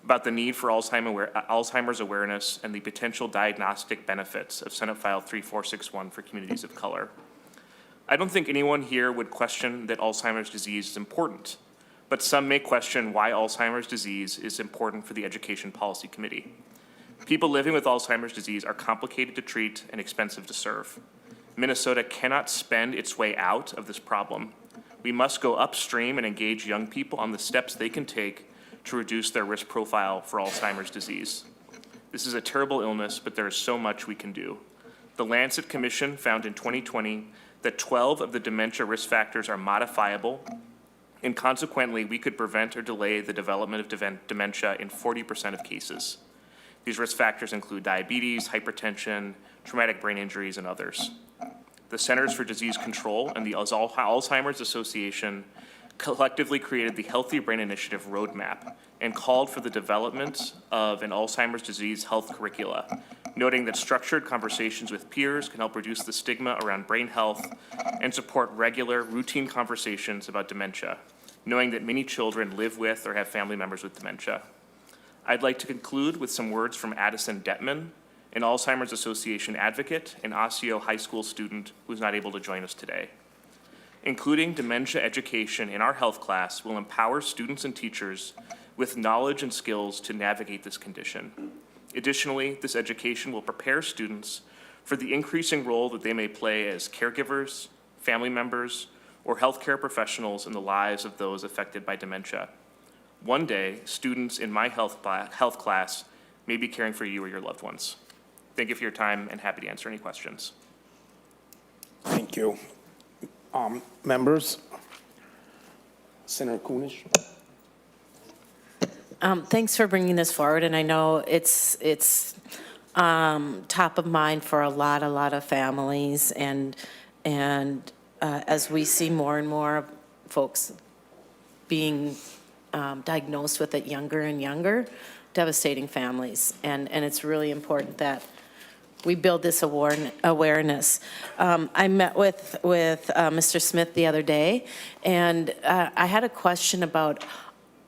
about the need for Alzheimer's awareness and the potential diagnostic benefits of Senate File 3461 for communities of color. I don't think anyone here would question that Alzheimer's disease is important, but some may question why Alzheimer's disease is important for the Education Policy Committee. People living with Alzheimer's disease are complicated to treat and expensive to serve. Minnesota cannot spend its way out of this problem. We must go upstream and engage young people on the steps they can take to reduce their risk profile for Alzheimer's disease. This is a terrible illness, but there is so much we can do. The Lancet Commission found in 2020 that 12 of the dementia risk factors are modifiable, and consequently, we could prevent or delay the development of dementia in 40% of cases. These risk factors include diabetes, hypertension, traumatic brain injuries, and others. The Centers for Disease Control and the Alzheimer's Association collectively created the Healthy Brain Initiative Roadmap and called for the development of an Alzheimer's disease health curricula, noting that structured conversations with peers can help reduce the stigma around brain health and support regular, routine conversations about dementia, knowing that many children live with or have family members with dementia. I'd like to conclude with some words from Addison Detman, an Alzheimer's Association advocate and Osseo High School student who's not able to join us today. Including dementia education in our health class will empower students and teachers with knowledge and skills to navigate this condition. Additionally, this education will prepare students for the increasing role that they may play as caregivers, family members, or healthcare professionals in the lives of those affected by dementia. One day, students in my health class may be caring for you or your loved ones. Thank you for your time and happy to answer any questions. Thank you. Members? Senator Kunish? Thanks for bringing this forward, and I know it's top of mind for a lot of families, and as we see more and more folks being diagnosed with it younger and younger, devastating families, and it's really important that we build this awareness. I met with Mr. Smith the other day, and I had a question about,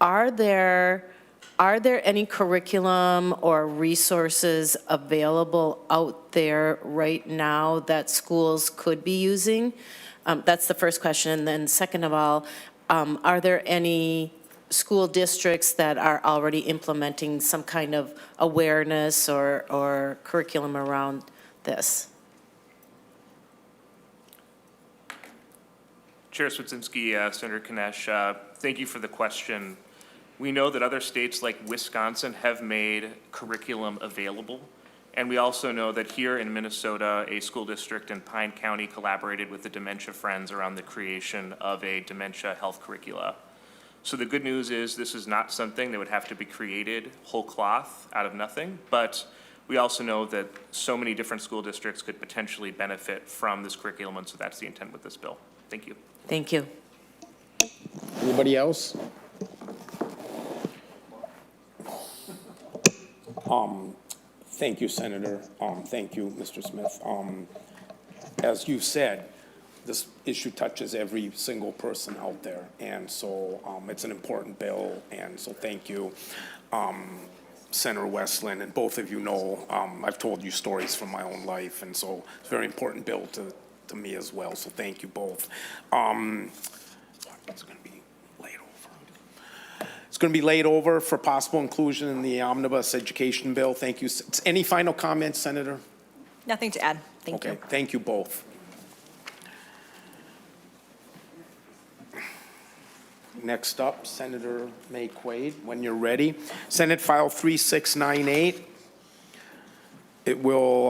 are there any curriculum or resources available out there right now that schools could be using? That's the first question. And then second of all, are there any school districts that are already implementing some kind of awareness or curriculum around this? Chair Cwodzinski, Senator Kanesh, thank you for the question. We know that other states like Wisconsin have made curriculum available. And we also know that here in Minnesota, a school district in Pine County collaborated with the Dementia Friends around the creation of a dementia health curricula. So the good news is this is not something that would have to be created whole cloth out of nothing, but we also know that so many different school districts could potentially benefit from this curriculum, and so that's the intent with this bill. Thank you. Thank you. Anybody else? Thank you, Senator. Thank you, Mr. Smith. As you said, this issue touches every single person out there, and so it's an important bill, and so thank you, Senator Westland, and both of you know I've told you stories from my own life, and so it's a very important bill to me as well, so thank you both. It's going to be laid over. It's going to be laid over for possible inclusion in the omnibus education bill. Thank you. Any final comments, Senator? Nothing to add. Thank you. Okay, thank you both. Next up, Senator Maye Quade, when you're ready. Senate File 3698. It will,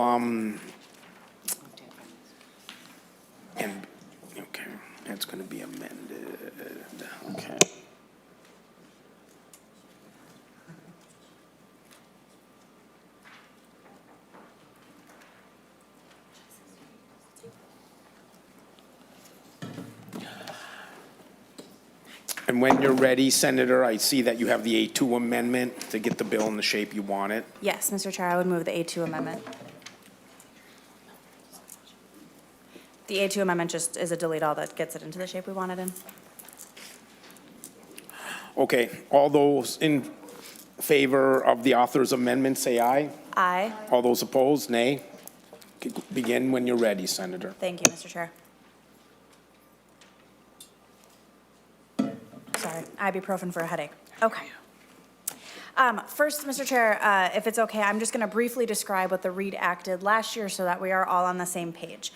okay, it's going to be amended. Okay. And when you're ready, Senator, I see that you have the A2 amendment to get the bill in the shape you want it. Yes, Mr. Chair, I would move the A2 amendment. The A2 amendment just is a delete all that gets it into the shape we want it in. Okay, all those in favor of the author's amendment, say aye. Aye. All those opposed, nay. Begin when you're ready, Senator. Thank you, Mr. Chair. Sorry, ibuprofen for a headache. Okay. First, Mr. Chair, if it's okay, I'm just going to briefly describe what the READ Act did last year so that we are all on the same page.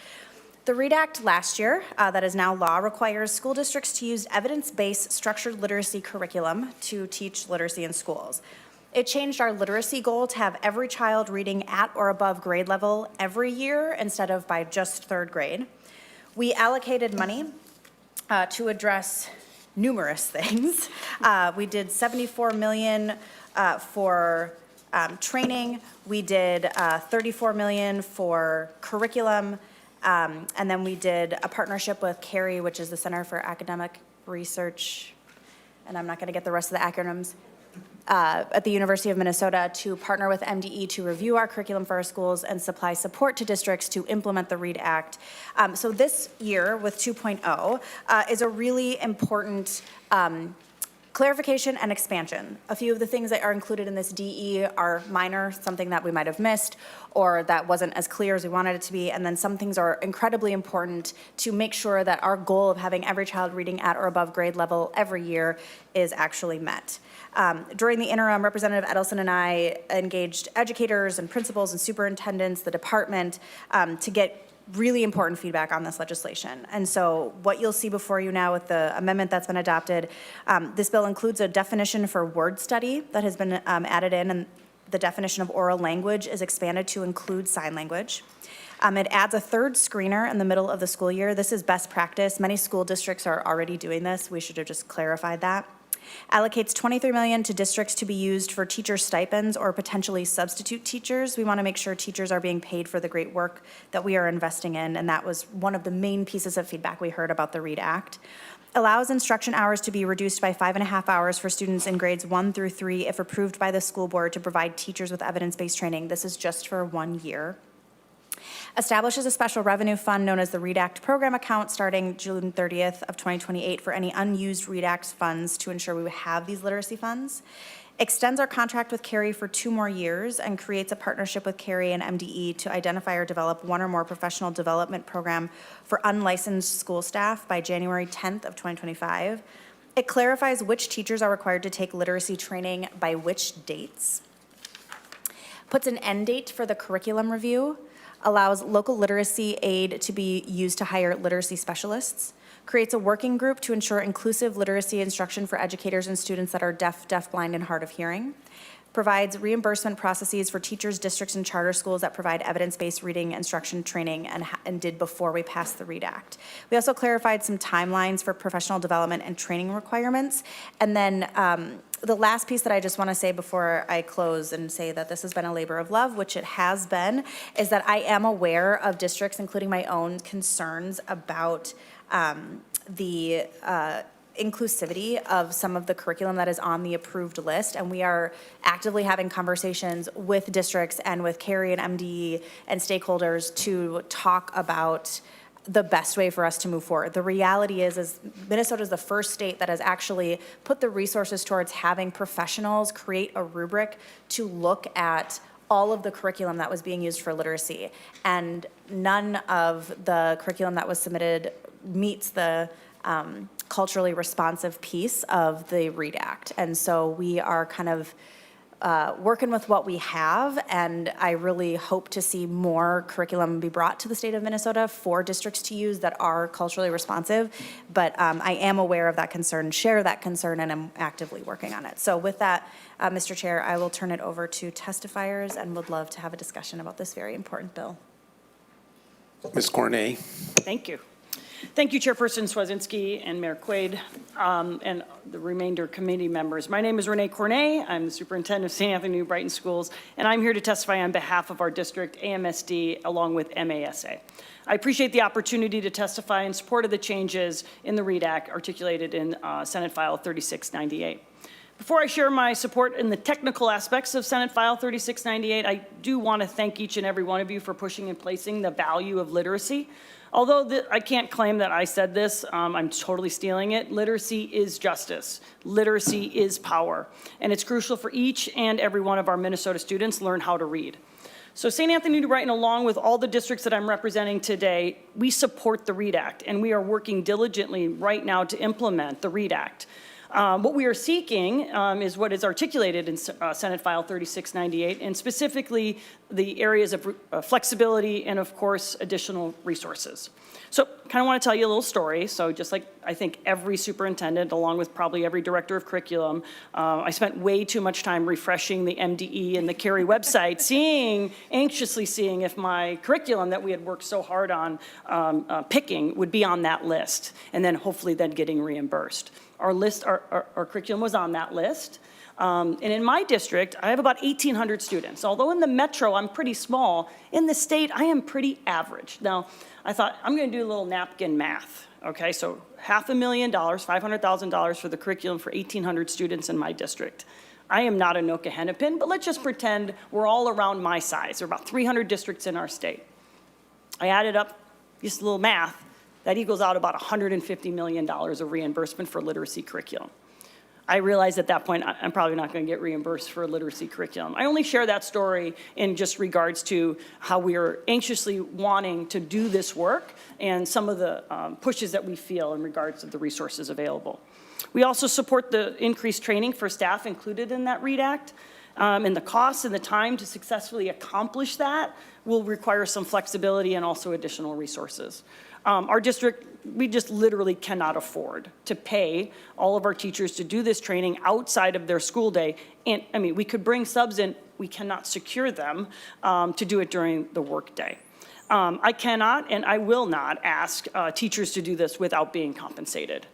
The READ Act last year, that is now law, requires school districts to use evidence-based structured literacy curriculum to teach literacy in schools. It changed our literacy goal to have every child reading at or above grade level every year instead of by just third grade. We allocated money to address numerous things. We did $74 million for training. We did $34 million for curriculum. And then we did a partnership with CARE, which is the Center for Academic Research, and I'm not going to get the rest of the acronyms, at the University of Minnesota to partner with MDE to review our curriculum for our schools and supply support to districts to implement the READ Act. So this year with 2.0 is a really important clarification and expansion. A few of the things that are included in this DE are minor, something that we might have missed or that wasn't as clear as we wanted it to be, and then some things are incredibly important to make sure that our goal of having every child reading at or above grade level every year is actually met. During the interim, Representative Edelson and I engaged educators and principals and superintendents, the department, to get really important feedback on this legislation. And so what you'll see before you now with the amendment that's been adopted, this bill includes a definition for word study that has been added in, and the definition of oral language is expanded to include sign language. It adds a third screener in the middle of the school year. This is best practice. Many school districts are already doing this. We should have just clarified that. Allocates $23 million to districts to be used for teacher stipends or potentially substitute teachers. We want to make sure teachers are being paid for the great work that we are investing in, and that was one of the main pieces of feedback we heard about the READ Act. Allows instruction hours to be reduced by 5.5 hours for students in grades 1 through 3 if approved by the school board to provide teachers with evidence-based training. This is just for 1 year. Establishes a special revenue fund known as the READ Act program account starting June 30th of 2028 for any unused READ Act funds to ensure we have these literacy funds. Extends our contract with Cary for 2 more years and creates a partnership with Cary and MDE to identify or develop 1 or more professional development program for unlicensed school staff by January 10th of 2025. It clarifies which teachers are required to take literacy training by which dates. Puts an end date for the curriculum review. Allows local literacy aid to be used to hire literacy specialists, creates a working group to ensure inclusive literacy instruction for educators and students that are deaf, deafblind, and hard of hearing, provides reimbursement processes for teachers, districts, and charter schools that provide evidence-based reading instruction training and did before we passed the READ Act. We also clarified some timelines for professional development and training requirements. And then the last piece that I just want to say before I close and say that this has been a labor of love, which it has been, is that I am aware of districts, including my own, concerns about the inclusivity of some of the curriculum that is on the approved list, and we are actively having conversations with districts and with Cary and MDE and stakeholders to talk about the best way for us to move forward. The reality is Minnesota is the first state that has actually put the resources towards having professionals create a rubric to look at all of the curriculum that was being used for literacy, and none of the curriculum that was submitted meets the culturally responsive piece of the READ Act. And so we are kind of working with what we have, and I really hope to see more curriculum be brought to the state of Minnesota for districts to use that are culturally responsive. But I am aware of that concern, share that concern, and I'm actively working on it. So with that, Mr. Chair, I will turn it over to testifiers and would love to have a discussion about this very important bill. Ms. Cornet. Thank you. Thank you, Chairperson Cwodzinski and Mayor Quade, and the remainder committee members. My name is Renee Cornet. I'm the superintendent of St. Anthony New Brighton Schools, and I'm here to testify on behalf of our district, AMSD, along with MASA. I appreciate the opportunity to testify in support of the changes in the READ Act articulated in Senate File 3698. Before I share my support in the technical aspects of Senate File 3698, I do want to thank each and every one of you for pushing and placing the value of literacy. Although I can't claim that I said this, I'm totally stealing it. Literacy is justice. Literacy is power. And it's crucial for each and every one of our Minnesota students to learn how to read. So St. Anthony New Brighton, along with all the districts that I'm representing today, we support the READ Act, and we are working diligently right now to implement the READ Act. What we are seeking is what is articulated in Senate File 3698, and specifically the areas of flexibility and, of course, additional resources. So kind of want to tell you a little story. So just like I think every superintendent, along with probably every director of curriculum, I spent way too much time refreshing the MDE and the Cary website, anxiously seeing if my curriculum that we had worked so hard on picking would be on that list, and then hopefully then getting reimbursed. Our curriculum was on that list. And in my district, I have about 1,800 students. Although in the metro, I'm pretty small, in the state, I am pretty average. Now, I thought, I'm going to do a little napkin math. Okay, so $500,000, $500,000 for the curriculum for 1,800 students in my district. I am not a Noka Hennepin, but let's just pretend we're all around my size. There are about 300 districts in our state. I added up just a little math. That equals out about $150 million of reimbursement for literacy curriculum. I realized at that point I'm probably not going to get reimbursed for a literacy curriculum. I only share that story in just regards to how we are anxiously wanting to do this work and some of the pushes that we feel in regards to the resources available. We also support the increased training for staff included in that READ Act. And the cost and the time to successfully accomplish that will require some flexibility and also additional resources. Our district, we just literally cannot afford to pay all of our teachers to do this training outside of their school day. And I mean, we could bring subs in, we cannot secure them to do it during the workday. I cannot and I will not ask teachers to do this without being compensated.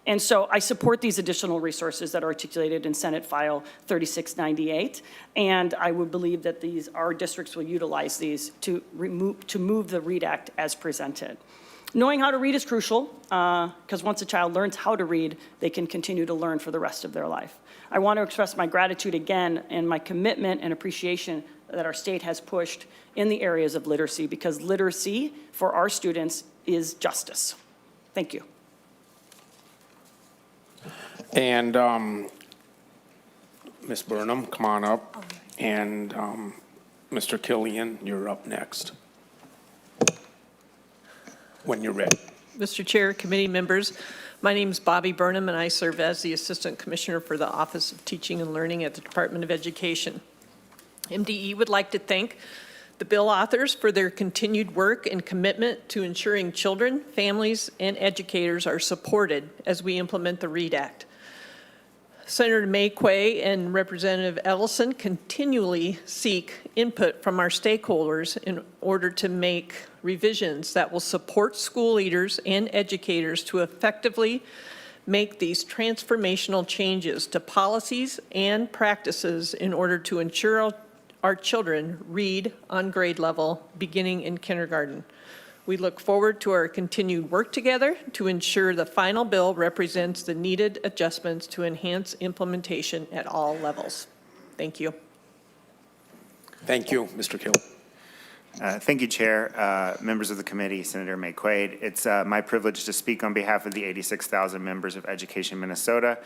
And so I support these additional resources that are articulated in Senate File 3698, and I would believe that our districts will utilize these to move the READ Act as presented. Knowing how to read is crucial, because once a child learns how to read, they can continue to learn for the rest of their life. I want to express my gratitude again and my commitment and appreciation that our state has pushed in the areas of literacy, because literacy for our students is justice. Thank you. And Ms. Burnham, come on up. And Mr. Killian, you're up next. When you're ready. Mr. Chair, committee members, my name is Bobby Burnham, and I serve as the Assistant Commissioner for the Office of Teaching and Learning at the Department of Education. MDE would like to thank the bill authors for their continued work and commitment to ensuring children, families, and educators are supported as we implement the READ Act. Senator Maye Quade and Representative Edelson continually seek input from our stakeholders in order to make revisions that will support school leaders and educators to effectively make these transformational changes to policies and practices in order to ensure our children read on grade level beginning in kindergarten. We look forward to our continued work together to ensure the final bill represents the needed adjustments to enhance implementation at all levels. Thank you. Thank you, Mr. Kill. Thank you, Chair, members of the committee, Senator Maye Quade. It's my privilege to speak on behalf of the 86,000 members of Education Minnesota.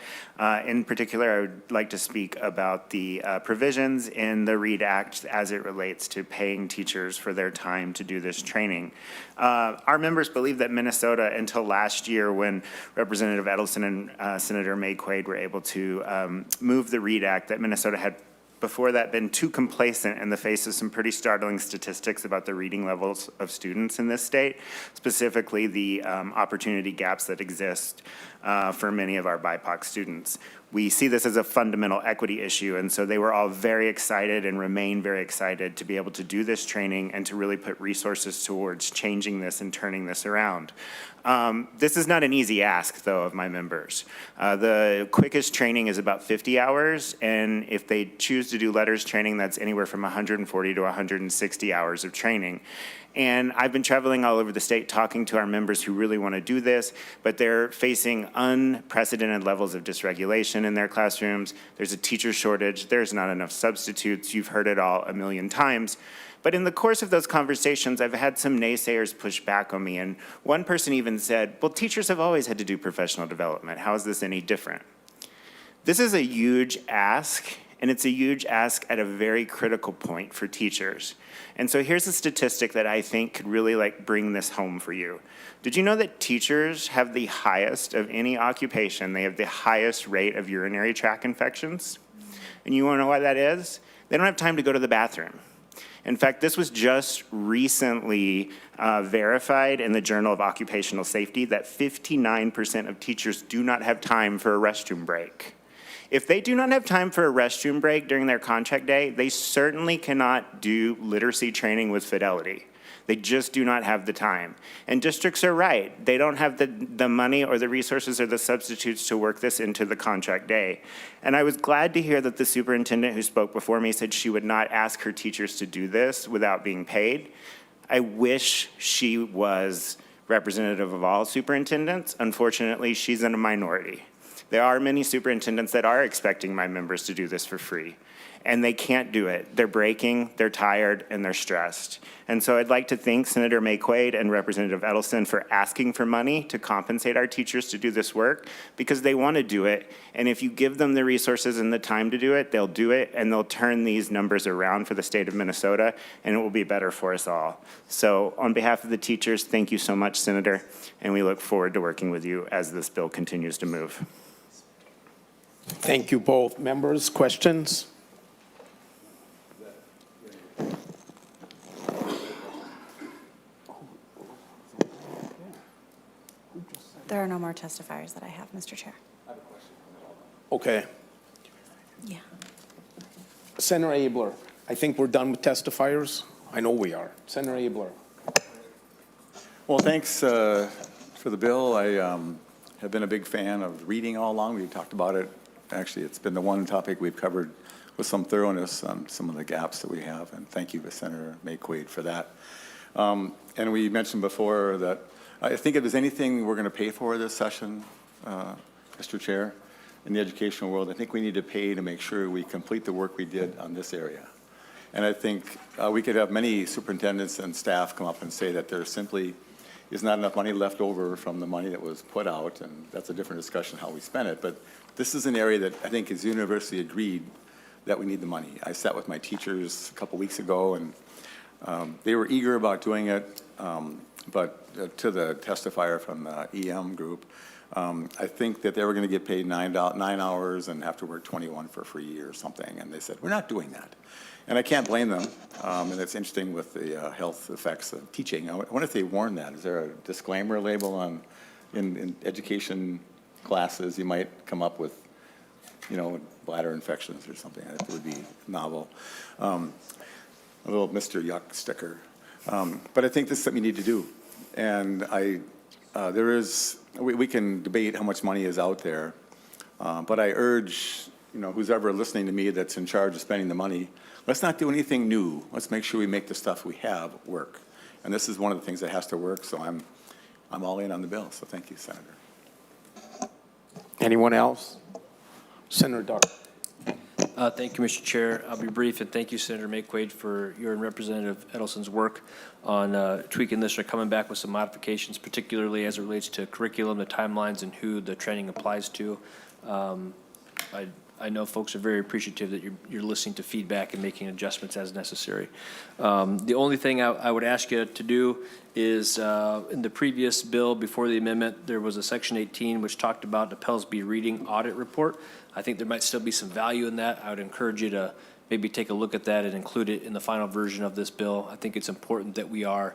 In particular, I would like to speak about the provisions in the READ Act as it relates to paying teachers for their time to do this training. Our members believe that Minnesota, until last year when Representative Edelson and Senator Maye Quade were able to move the READ Act, that Minnesota had before that been too complacent in the face of some pretty startling statistics about the reading levels of students in this state, specifically the opportunity gaps that exist for many of our BIPOC students. We see this as a fundamental equity issue, and so they were all very excited and remain very excited to be able to do this training and to really put resources towards changing this and turning this around. This is not an easy ask, though, of my members. The quickest training is about 50 hours, and if they choose to do letters training, that's anywhere from 140 to 160 hours of training. And I've been traveling all over the state talking to our members who really want to do this, but they're facing unprecedented levels of dysregulation in their classrooms. There's a teacher shortage. There's not enough substitutes. You've heard it all a million times. But in the course of those conversations, I've had some naysayers push back on me. And one person even said, well, teachers have always had to do professional development. How is this any different? This is a huge ask, and it's a huge ask at a very critical point for teachers. And so here's a statistic that I think could really bring this home for you. Did you know that teachers have the highest of any occupation? They have the highest rate of urinary tract infections. And you want to know why that is? They don't have time to go to the bathroom. In fact, this was just recently verified in the Journal of Occupational Safety that 59% of teachers do not have time for a restroom break. If they do not have time for a restroom break during their contract day, they certainly cannot do literacy training with fidelity. They just do not have the time. And districts are right. They don't have the money or the resources or the substitutes to work this into the contract day. And I was glad to hear that the superintendent who spoke before me said she would not ask her teachers to do this without being paid. I wish she was representative of all superintendents. Unfortunately, she's in a minority. There are many superintendents that are expecting my members to do this for free, and they can't do it. They're breaking, they're tired, and they're stressed. And so I'd like to thank Senator Maye Quade and Representative Edelson for asking for money to compensate our teachers to do this work, because they want to do it. And if you give them the resources and the time to do it, they'll do it, and they'll turn these numbers around for the state of Minnesota, and it will be better for us all. So on behalf of the teachers, thank you so much, Senator, and we look forward to working with you as this bill continues to move. Thank you both. Members, questions? There are no more testifiers that I have, Mr. Chair. Okay. Yeah. Senator Abler, I think we're done with testifiers. I know we are. Senator Abler. Well, thanks for the bill. I have been a big fan of reading all along. We talked about it. Actually, it's been the one topic we've covered with some thoroughness on some of the gaps that we have, and thank you to Senator Maye Quade for that. And we mentioned before that I think if there's anything we're going to pay for this session, Mr. Chair, in the educational world, I think we need to pay to make sure we complete the work we did on this area. And I think we could have many superintendents and staff come up and say that there simply is not enough money left over from the money that was put out, and that's a different discussion how we spend it. But this is an area that I think is universally agreed that we need the money. I sat with my teachers a couple weeks ago, and they were eager about doing it, but to the testifier from the EM group, I think that they were going to get paid 9 hours and have to work 21 for free or something, and they said, we're not doing that. And I can't blame them, and it's interesting with the health effects of teaching. I wonder if they warn that. Is there a disclaimer label on in education classes you might come up with, you know, bladder infections or something? That would be novel. A little Mr. Yuck sticker. But I think this is something you need to do. And we can debate how much money is out there, but I urge, you know, who's ever listening to me that's in charge of spending the money, let's not do anything new. Let's make sure we make the stuff we have work. And this is one of the things that has to work, so I'm all in on the bill. So thank you, Senator. Anyone else? Senator Duck. Thank you, Mr. Chair. I'll be brief, and thank you, Senator Maye Quade, for your and Representative Edelson's work on tweaking this or coming back with some modifications, particularly as it relates to curriculum, the timelines, and who the training applies to. I know folks are very appreciative that you're listening to feedback and making adjustments as necessary. The only thing I would ask you to do is in the previous bill before the amendment, there was a section 18 which talked about the Pellsby Reading Audit Report. I think there might still be some value in that. I would encourage you to maybe take a look at that and include it in the final version of this bill. I think it's important that we are,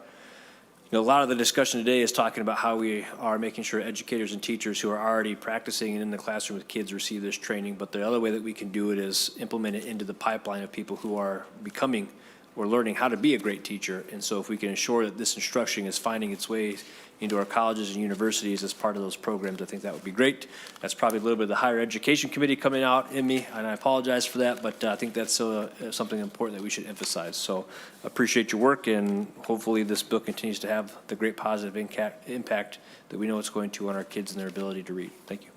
you know, a lot of the discussion today is talking about how we are making sure educators and teachers who are already practicing and in the classroom with kids receive this training, but the other way that we can do it is implement it into the pipeline of people who are becoming or learning how to be a great teacher. And so if we can ensure that this instruction is finding its way into our colleges and universities as part of those programs, I think that would be great. That's probably a little bit of the higher education committee coming out in me, and I apologize for that, but I think that's something important that we should emphasize. So appreciate your work, and hopefully this bill continues to have the great positive impact that we know it's going to on our kids and their ability to read. Thank you.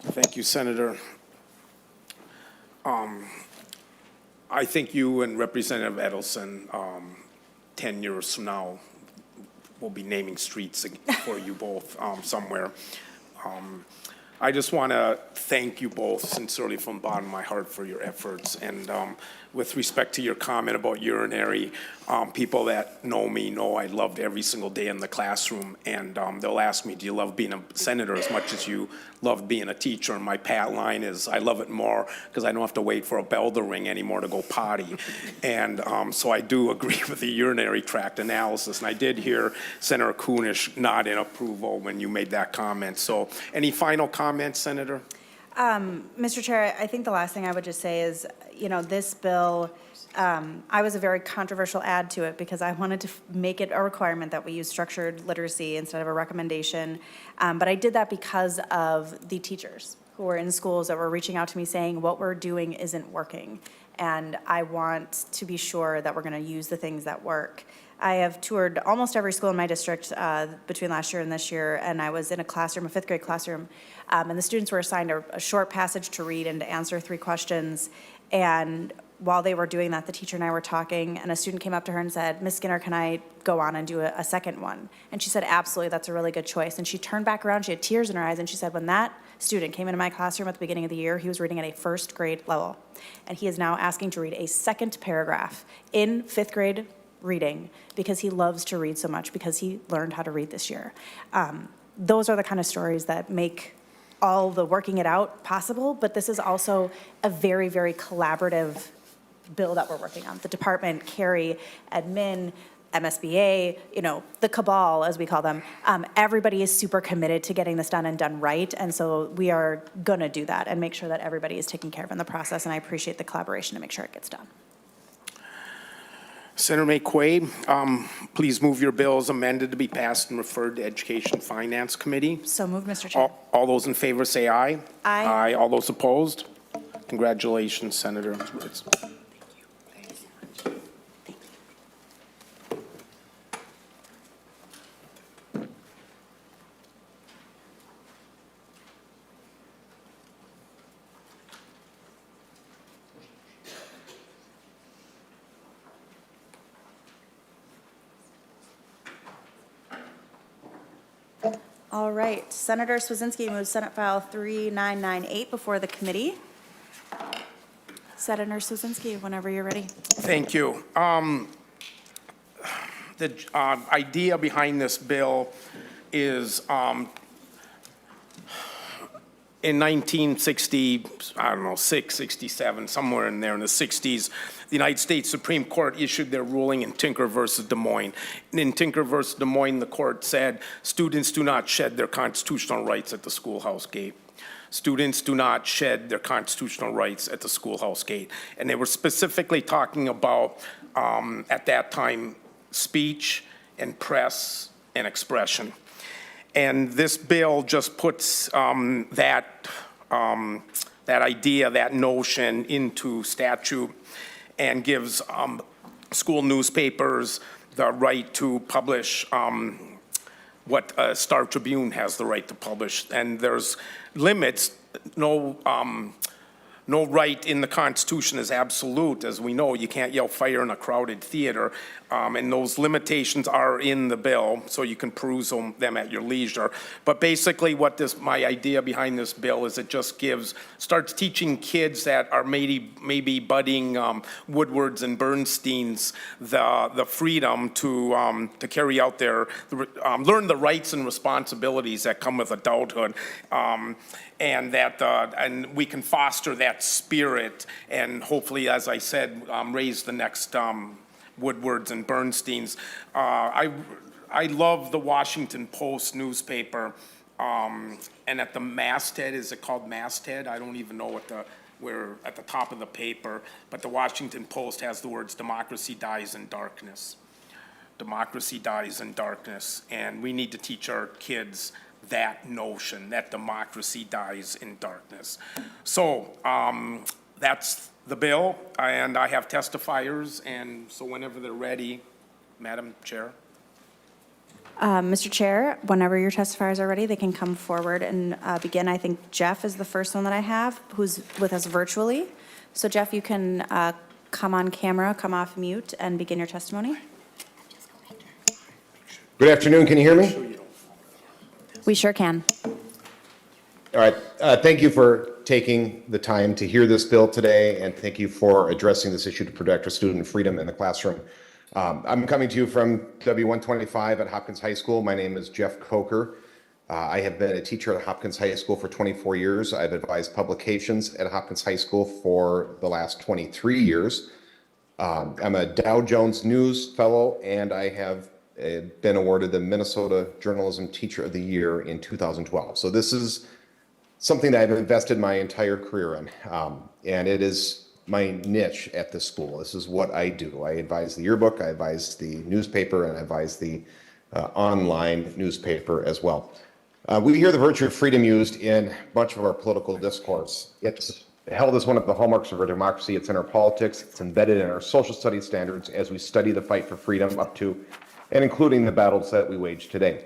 Thank you, Senator. I think you and Representative Edelson, 10 years from now, will be naming streets for you both somewhere. I just want to thank you both sincerely from the bottom of my heart for your efforts. And with respect to your comment about urinary, people that know me know I loved every single day in the classroom. And they'll ask me, do you love being a senator as much as you loved being a teacher? And my pat line is, I love it more because I don't have to wait for a bell to ring anymore to go potty. And so I do agree with the urinary tract analysis. And I did hear Senator Kunish nod in approval when you made that comment. So any final comments, Senator? Mr. Chair, I think the last thing I would just say is, you know, this bill, I was a very controversial add to it because I wanted to make it a requirement that we use structured literacy instead of a recommendation. But I did that because of the teachers who were in schools that were reaching out to me saying what we're doing isn't working. And I want to be sure that we're going to use the things that work. I have toured almost every school in my district between last year and this year, and I was in a classroom, a fifth grade classroom, and the students were assigned a short passage to read and to answer 3 questions. And while they were doing that, the teacher and I were talking, and a student came up to her and said, Ms. Skinner, can I go on and do a second one? And she said, absolutely, that's a really good choice. And she turned back around, she had tears in her eyes, and she said, when that student came into my classroom at the beginning of the year, he was reading at a first grade level. And he is now asking to read a second paragraph in 5th grade reading because he loves to read so much because he learned how to read this year. Those are the kind of stories that make all the working it out possible, but this is also a very, very collaborative bill that we're working on. The department, Carrie, admin, MSBA, the cabal, as we call them, everybody is super committed to getting this done and done right. And so we are going to do that and make sure that everybody is taken care of in the process. And I appreciate the collaboration to make sure it gets done. Senator Maye Quade, please move your bill as amended to be passed and referred to Education Finance Committee. So moved, Mr. Chair. All those in favor say aye. Aye. Aye. All those opposed? Congratulations, Senator. All right, Senator Cwodzinski moves Senate File 3998 before the committee. Senator Cwodzinski, whenever you're ready. Thank you. The idea behind this bill is in 1960, I don't know, 67, somewhere in there in the 60s, the United States Supreme Court issued their ruling in Tinker versus Des Moines. In Tinker versus Des Moines, the court said, students do not shed their constitutional rights at the schoolhouse gate. Students do not shed their constitutional rights at the schoolhouse gate. And they were specifically talking about, at that time, speech and press and expression. And this bill just puts that idea, that notion into statute and gives school newspapers the right to publish what Star Tribune has the right to publish. And there's limits. No right in the Constitution is absolute. As we know, you can't yell fire in a crowded theater. And those limitations are in the bill, so you can peruse them at your leisure. But basically my idea behind this bill is it just starts teaching kids that are maybe budding Woodwards and Bernsteins the freedom to carry out learn the rights and responsibilities that come with adulthood. And we can foster that spirit and hopefully, as I said, raise the next Woodwards and Bernsteins. I love the Washington Post newspaper, and at the masthead, is it called masthead? I don't even know where at the top of the paper, but the Washington Post has the words, "Democracy dies in darkness." Democracy dies in darkness, and we need to teach our kids that notion, that democracy dies in darkness. So that's the bill, and I have testifiers, and so whenever they're ready, Madam Chair. Mr. Chair, whenever your testifiers are ready, they can come forward and begin. I think Jeff is the first one that I have who's with us virtually. So Jeff, you can come on camera, come off mute, and begin your testimony. Good afternoon, can you hear me? We sure can. All right, thank you for taking the time to hear this bill today, and thank you for addressing this issue to protect our student freedom in the classroom. I'm coming to you from W125 at Hopkins High School. My name is Jeff Coker. I have been a teacher at Hopkins High School for 24 years. I've advised publications at Hopkins High School for the last 23 years. I'm a Dow Jones News Fellow, and I have been awarded the Minnesota Journalism Teacher of the Year in 2012. So this is something that I've invested my entire career in, and it is my niche at the school. This is what I do. I advise the yearbook, I advise the newspaper, and I advise the online newspaper as well. We hear the virtue of freedom used in much of our political discourse. It's held as one of the hallmarks of our democracy. It's in our politics. It's embedded in our social studies standards as we study the fight for freedom up to and including the battles that we wage today.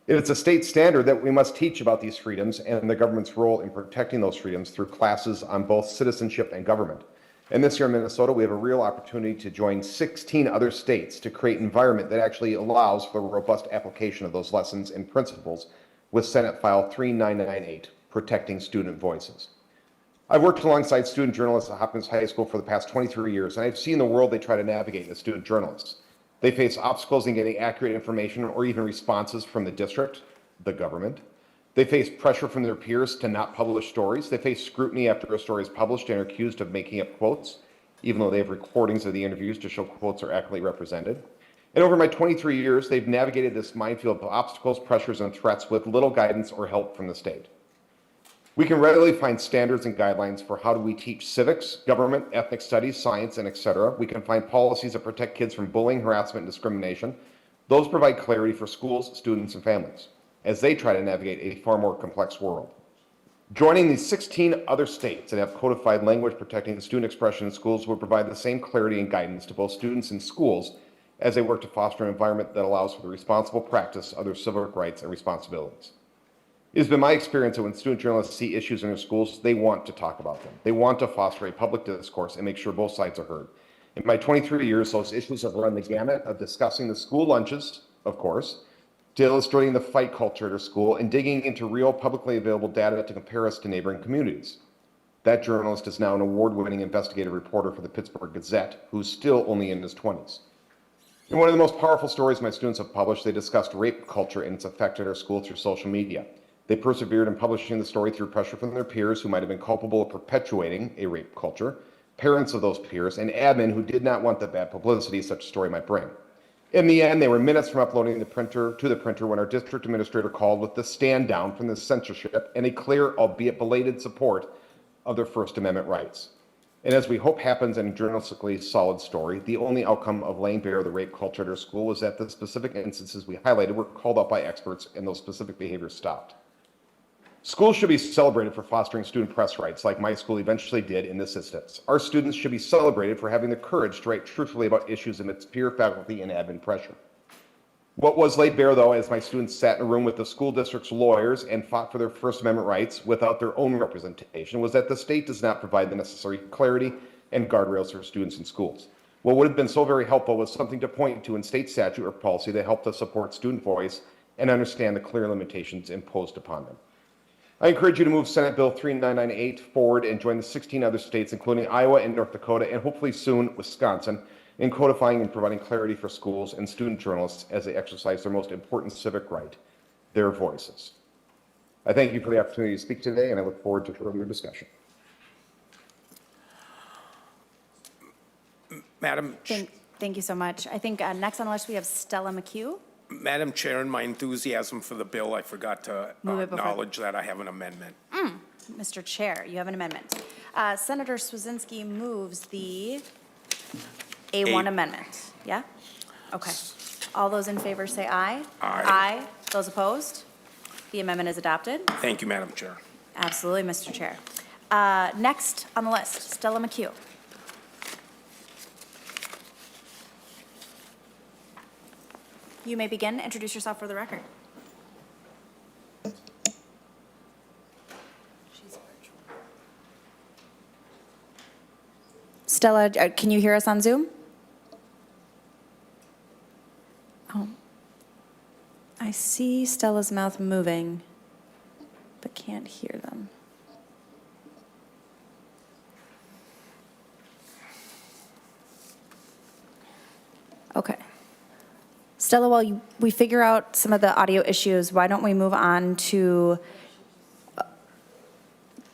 It's a state standard that we must teach about these freedoms and the government's role in protecting those freedoms through classes on both citizenship and government. And this year in Minnesota, we have a real opportunity to join 16 other states to create an environment that actually allows for a robust application of those lessons and principles with Senate File 3998, Protecting Student Voices. I've worked alongside student journalists at Hopkins High School for the past 23 years, and I've seen the world they try to navigate as student journalists. They face obstacles in getting accurate information or even responses from the district, the government, They face pressure from their peers to not publish stories. They face scrutiny after a story is published and are accused of making up quotes, even though they have recordings of the interviews to show quotes are accurately represented. And over my 23 years, they've navigated this minefield of obstacles, pressures, and threats with little guidance or help from the state. We can readily find standards and guidelines for how do we teach civics, government, ethnic studies, science, and etc. We can find policies that protect kids from bullying, harassment, and discrimination. Those provide clarity for schools, students, and families as they try to navigate a far more complex world. Joining these 16 other states that have codified language protecting student expression in schools will provide the same clarity and guidance to both students and schools as they work to foster an environment that allows for the responsible practice of their civic rights and responsibilities. It has been my experience that when student journalists see issues in their schools, they want to talk about them. They want to foster a public discourse and make sure both sides are heard. In my 23 years, those issues have run the gamut of discussing the school lunches, of course, to illustrating the fight culture at our school and digging into real publicly available data to compare us to neighboring communities. That journalist is now an award-winning investigative reporter for the Pittsburgh Gazette, who's still only in his 20s. In one of the most powerful stories my students have published, they discussed rape culture and its effect at our school through social media. They persevered in publishing the story through pressure from their peers who might have been culpable of perpetuating a rape culture, parents of those peers, and admin who did not want the bad publicity such a story might bring. In the end, they were minutes from uploading the printer when our district administrator called with the stand down from the censorship and a clear, albeit belated, support of their First Amendment rights. And as we hope happens in a journalistically solid story, the only outcome of laying bare the rape culture at our school was that the specific instances we highlighted were called out by experts and those specific behaviors stopped. Schools should be celebrated for fostering student press rights, like my school eventually did in this instance. Our students should be celebrated for having the courage to write truthfully about issues amidst peer, faculty, and admin pressure. What was laid bare, though, as my students sat in a room with the school district's lawyers and fought for their First Amendment rights without their own representation, was that the state does not provide the necessary clarity and guardrails for students in schools. What would have been so very helpful was something to point to in state statute or policy that helped us support student voice and understand the clear limitations imposed upon them. I encourage you to move Senate Bill 3998 forward and join the 16 other states, including Iowa and North Dakota, and hopefully soon Wisconsin, in codifying and providing clarity for schools and student journalists as they exercise their most important civic right, their voices. I thank you for the opportunity to speak today, and I look forward to further discussion. Madam Thank you so much. I think next on the list we have Stella McHugh. Madam Chair, in my enthusiasm for the bill, I forgot to acknowledge that I have an amendment. Mr. Chair, you have an amendment. Senator Cwodzinski moves the A1 amendment. Yeah? Okay. All those in favor say aye. Aye. Aye. Those opposed? The amendment is adopted. Thank you, Madam Chair. Absolutely, Mr. Chair. Next on the list, Stella McHugh. You may begin. Introduce yourself for the record. Stella, can you hear us on Zoom? Oh. I see Stella's mouth moving, but can't hear them. Okay. Stella, while we figure out some of the audio issues, why don't we move on to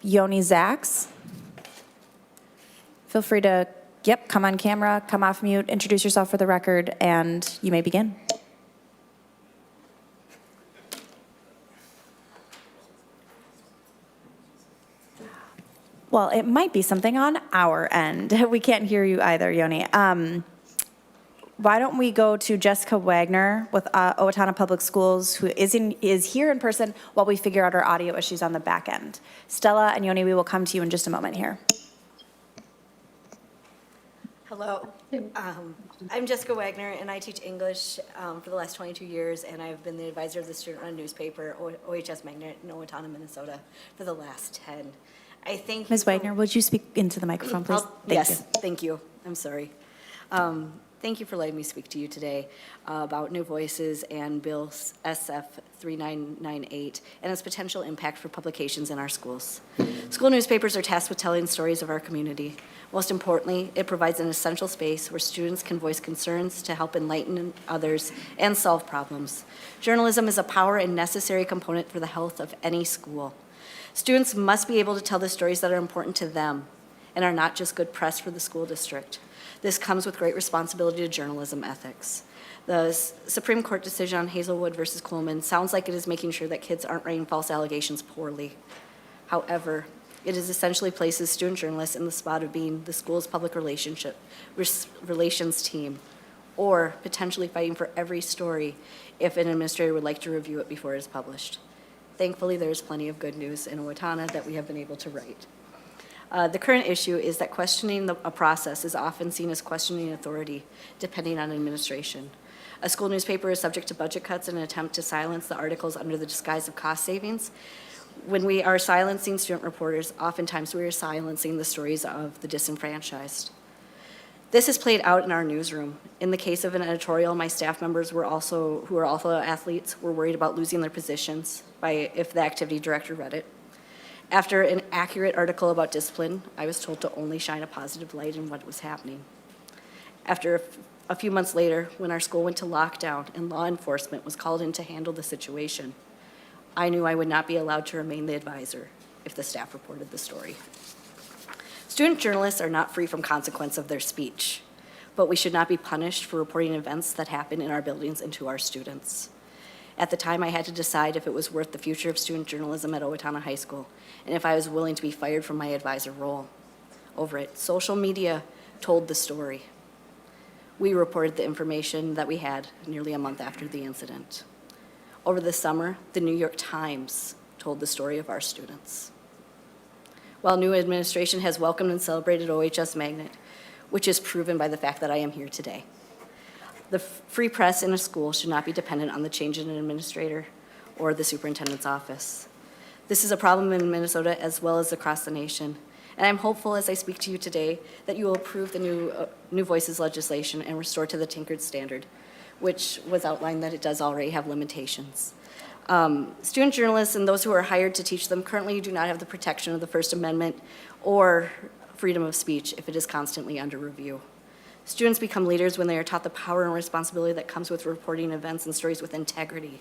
Yoni Zaks? Feel free to, come on camera, come off mute, introduce yourself for the record, and you may begin. Well, it might be something on our end. We can't hear you either, Yoni. Why don't we go to Jessica Wagner with Owatonna Public Schools, who is here in person while we figure out our audio issues on the back end. Stella and Yoni, we will come to you in just a moment here. Hello, I'm Jessica Wagner, and I teach English for the last 22 years, and I've been the advisor of the student-run newspaper, OHS Magnet in Owatonna, Minnesota, for the last 10. I think Ms. Wagner, would you speak into the microphone, please? Thank you. I'm sorry. Thank you for letting me speak to you today about New Voices and Bill SF 3998 and its potential impact for publications in our schools. School newspapers are tasked with telling stories of our community. Most importantly, it provides an essential space where students can voice concerns to help enlighten others and solve problems. Journalism is a power and necessary component for the health of any school. Students must be able to tell the stories that are important to them and are not just good press for the school district. This comes with great responsibility to journalism ethics. The Supreme Court decision on Hazelwood versus Coleman sounds like it is making sure that kids aren't writing false allegations poorly. However, it is essentially places student journalists in the spot of being the school's public relations team, or potentially fighting for every story if an administrator would like to review it before it is published. Thankfully, there is plenty of good news in Owatonna that we have been able to write. The current issue is that questioning a process is often seen as questioning authority, depending on administration. A school newspaper is subject to budget cuts in an attempt to silence the articles under the disguise of cost savings. When we are silencing student reporters, oftentimes we are silencing the stories of the disenfranchised. This is played out in our newsroom. In the case of an editorial, my staff members who are also athletes were worried about losing their positions if the activity director read it. After an accurate article about discipline, I was told to only shine a positive light in what was happening. After a few months later, when our school went to lockdown and law enforcement was called in to handle the situation, I knew I would not be allowed to remain the advisor if the staff reported the story. Student journalists are not free from consequence of their speech, but we should not be punished for reporting events that happen in our buildings and to our students. At the time, I had to decide if it was worth the future of student journalism at Owatonna High School, and if I was willing to be fired from my advisor role over it. Social media told the story. We reported the information that we had nearly a month after the incident. Over the summer, the New York Times told the story of our students. While new administration has welcomed and celebrated OHS Magnet, which is proven by the fact that I am here today, the free press in a school should not be dependent on the change in an administrator or the superintendent's office. This is a problem in Minnesota as well as across the nation, and I'm hopeful as I speak to you today that you will approve the new Voices legislation and restore to the Tinkered standard, which was outlined that it does already have limitations. Student journalists and those who are hired to teach them currently do not have the protection of the First Amendment or freedom of speech if it is constantly under review. Students become leaders when they are taught the power and responsibility that comes with reporting events and stories with integrity,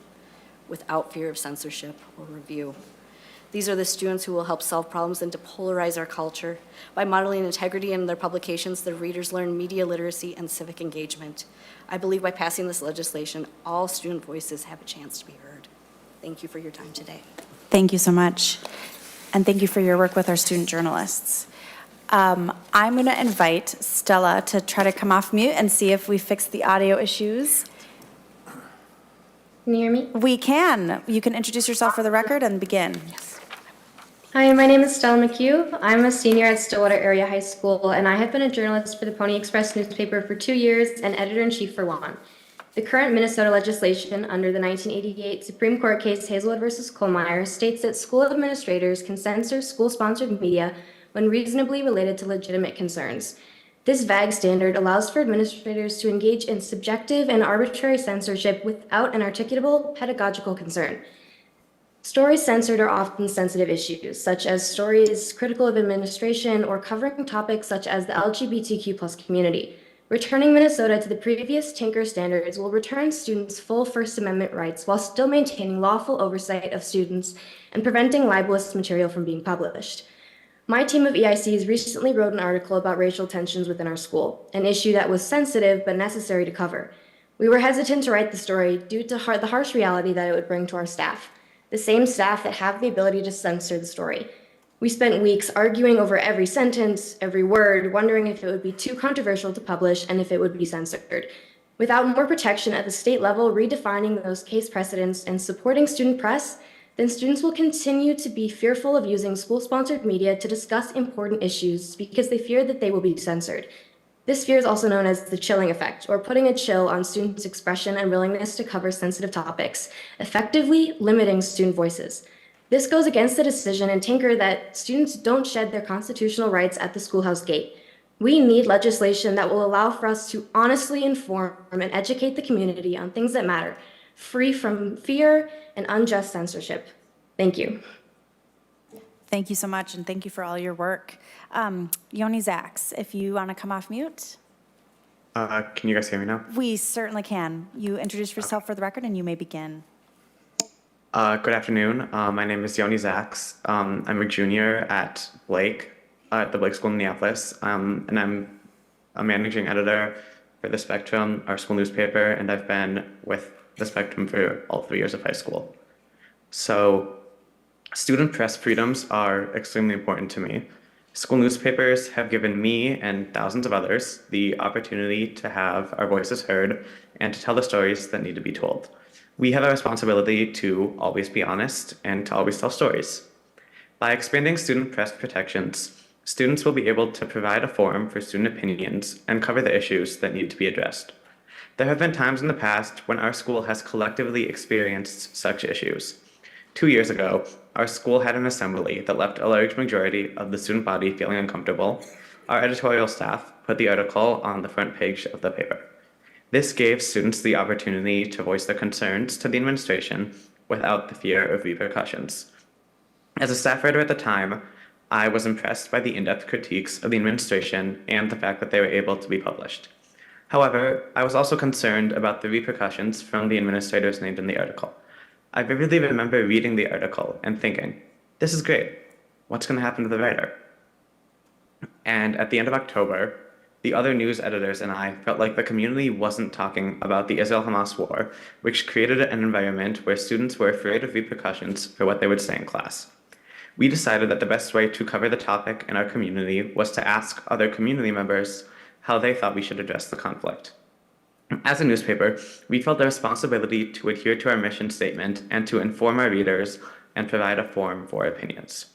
without fear of censorship or review. These are the students who will help solve problems and depolarize our culture. By modeling integrity in their publications, the readers learn media literacy and civic engagement. I believe by passing this legislation, all student voices have a chance to be heard. Thank you for your time today. Thank you so much. And thank you for your work with our student journalists. I'm going to invite Stella to try to come off mute and see if we fixed the audio issues. Can you hear me? We can. You can introduce yourself for the record and begin. Yes. Hi, my name is Stella McHugh. I'm a senior at Stillwater Area High School, and I have been a journalist for the Pony Express newspaper for 2 years and editor-in-chief for 1. The current Minnesota legislation under the 1988 Supreme Court case Hazelwood versus Kohlmeyer states that school administrators can censor school-sponsored media when reasonably related to legitimate concerns. This vague standard allows for administrators to engage in subjective and arbitrary censorship without an articulable pedagogical concern. Stories censored are often sensitive issues, such as stories critical of administration or covering topics such as the LGBTQ+ community. Returning Minnesota to the previous Tinker standards will return students full First Amendment rights while still maintaining lawful oversight of students and preventing libelous material from being published. My team of EICs recently wrote an article about racial tensions within our school, an issue that was sensitive but necessary to cover. We were hesitant to write the story due to the harsh reality that it would bring to our staff, the same staff that have the ability to censor the story. We spent weeks arguing over every sentence, every word, wondering if it would be too controversial to publish and if it would be censored. Without more protection at the state level, redefining those case precedents and supporting student press, then students will continue to be fearful of using school-sponsored media to discuss important issues because they fear that they will be censored. This fear is also known as the chilling effect, or putting a chill on students' expression and willingness to cover sensitive topics, effectively limiting student voices. This goes against the decision in Tinker that students don't shed their constitutional rights at the schoolhouse gate. We need legislation that will allow for us to honestly inform and educate the community on things that matter, free from fear and unjust censorship. Thank you. Thank you so much, and thank you for all your work. Yoni Zaks, if you want to come off mute. Can you guys hear me now? We certainly can. You introduce yourself for the record, and you may begin. Good afternoon. My name is Yoni Zaks. I'm a junior at Blake, at the Blake School in Minneapolis, and I'm a managing editor for The Spectrum, our school newspaper, and I've been with The Spectrum for all 3 years of high school. So, student press freedoms are extremely important to me. School newspapers have given me and thousands of others the opportunity to have our voices heard and to tell the stories that need to be told. We have a responsibility to always be honest and to always tell stories. By expanding student press protections, students will be able to provide a forum for student opinions and cover the issues that need to be addressed. There have been times in the past when our school has collectively experienced such issues. 2 years ago, our school had an assembly that left a large majority of the student body feeling uncomfortable. Our editorial staff put the article on the front page of the paper. This gave students the opportunity to voice their concerns to the administration without the fear of repercussions. As a staff writer at the time, I was impressed by the in-depth critiques of the administration and the fact that they were able to be published. However, I was also concerned about the repercussions from the administrators named in the article. I vividly remember reading the article and thinking, this is great. What's going to happen to the writer? And at the end of October, the other news editors and I felt like the community wasn't talking about the Israel-Hamas war, which created an environment where students were afraid of repercussions for what they would say in class. We decided that the best way to cover the topic in our community was to ask other community members how they thought we should address the conflict. As a newspaper, we felt the responsibility to adhere to our mission statement and to inform our readers and provide a forum for opinions.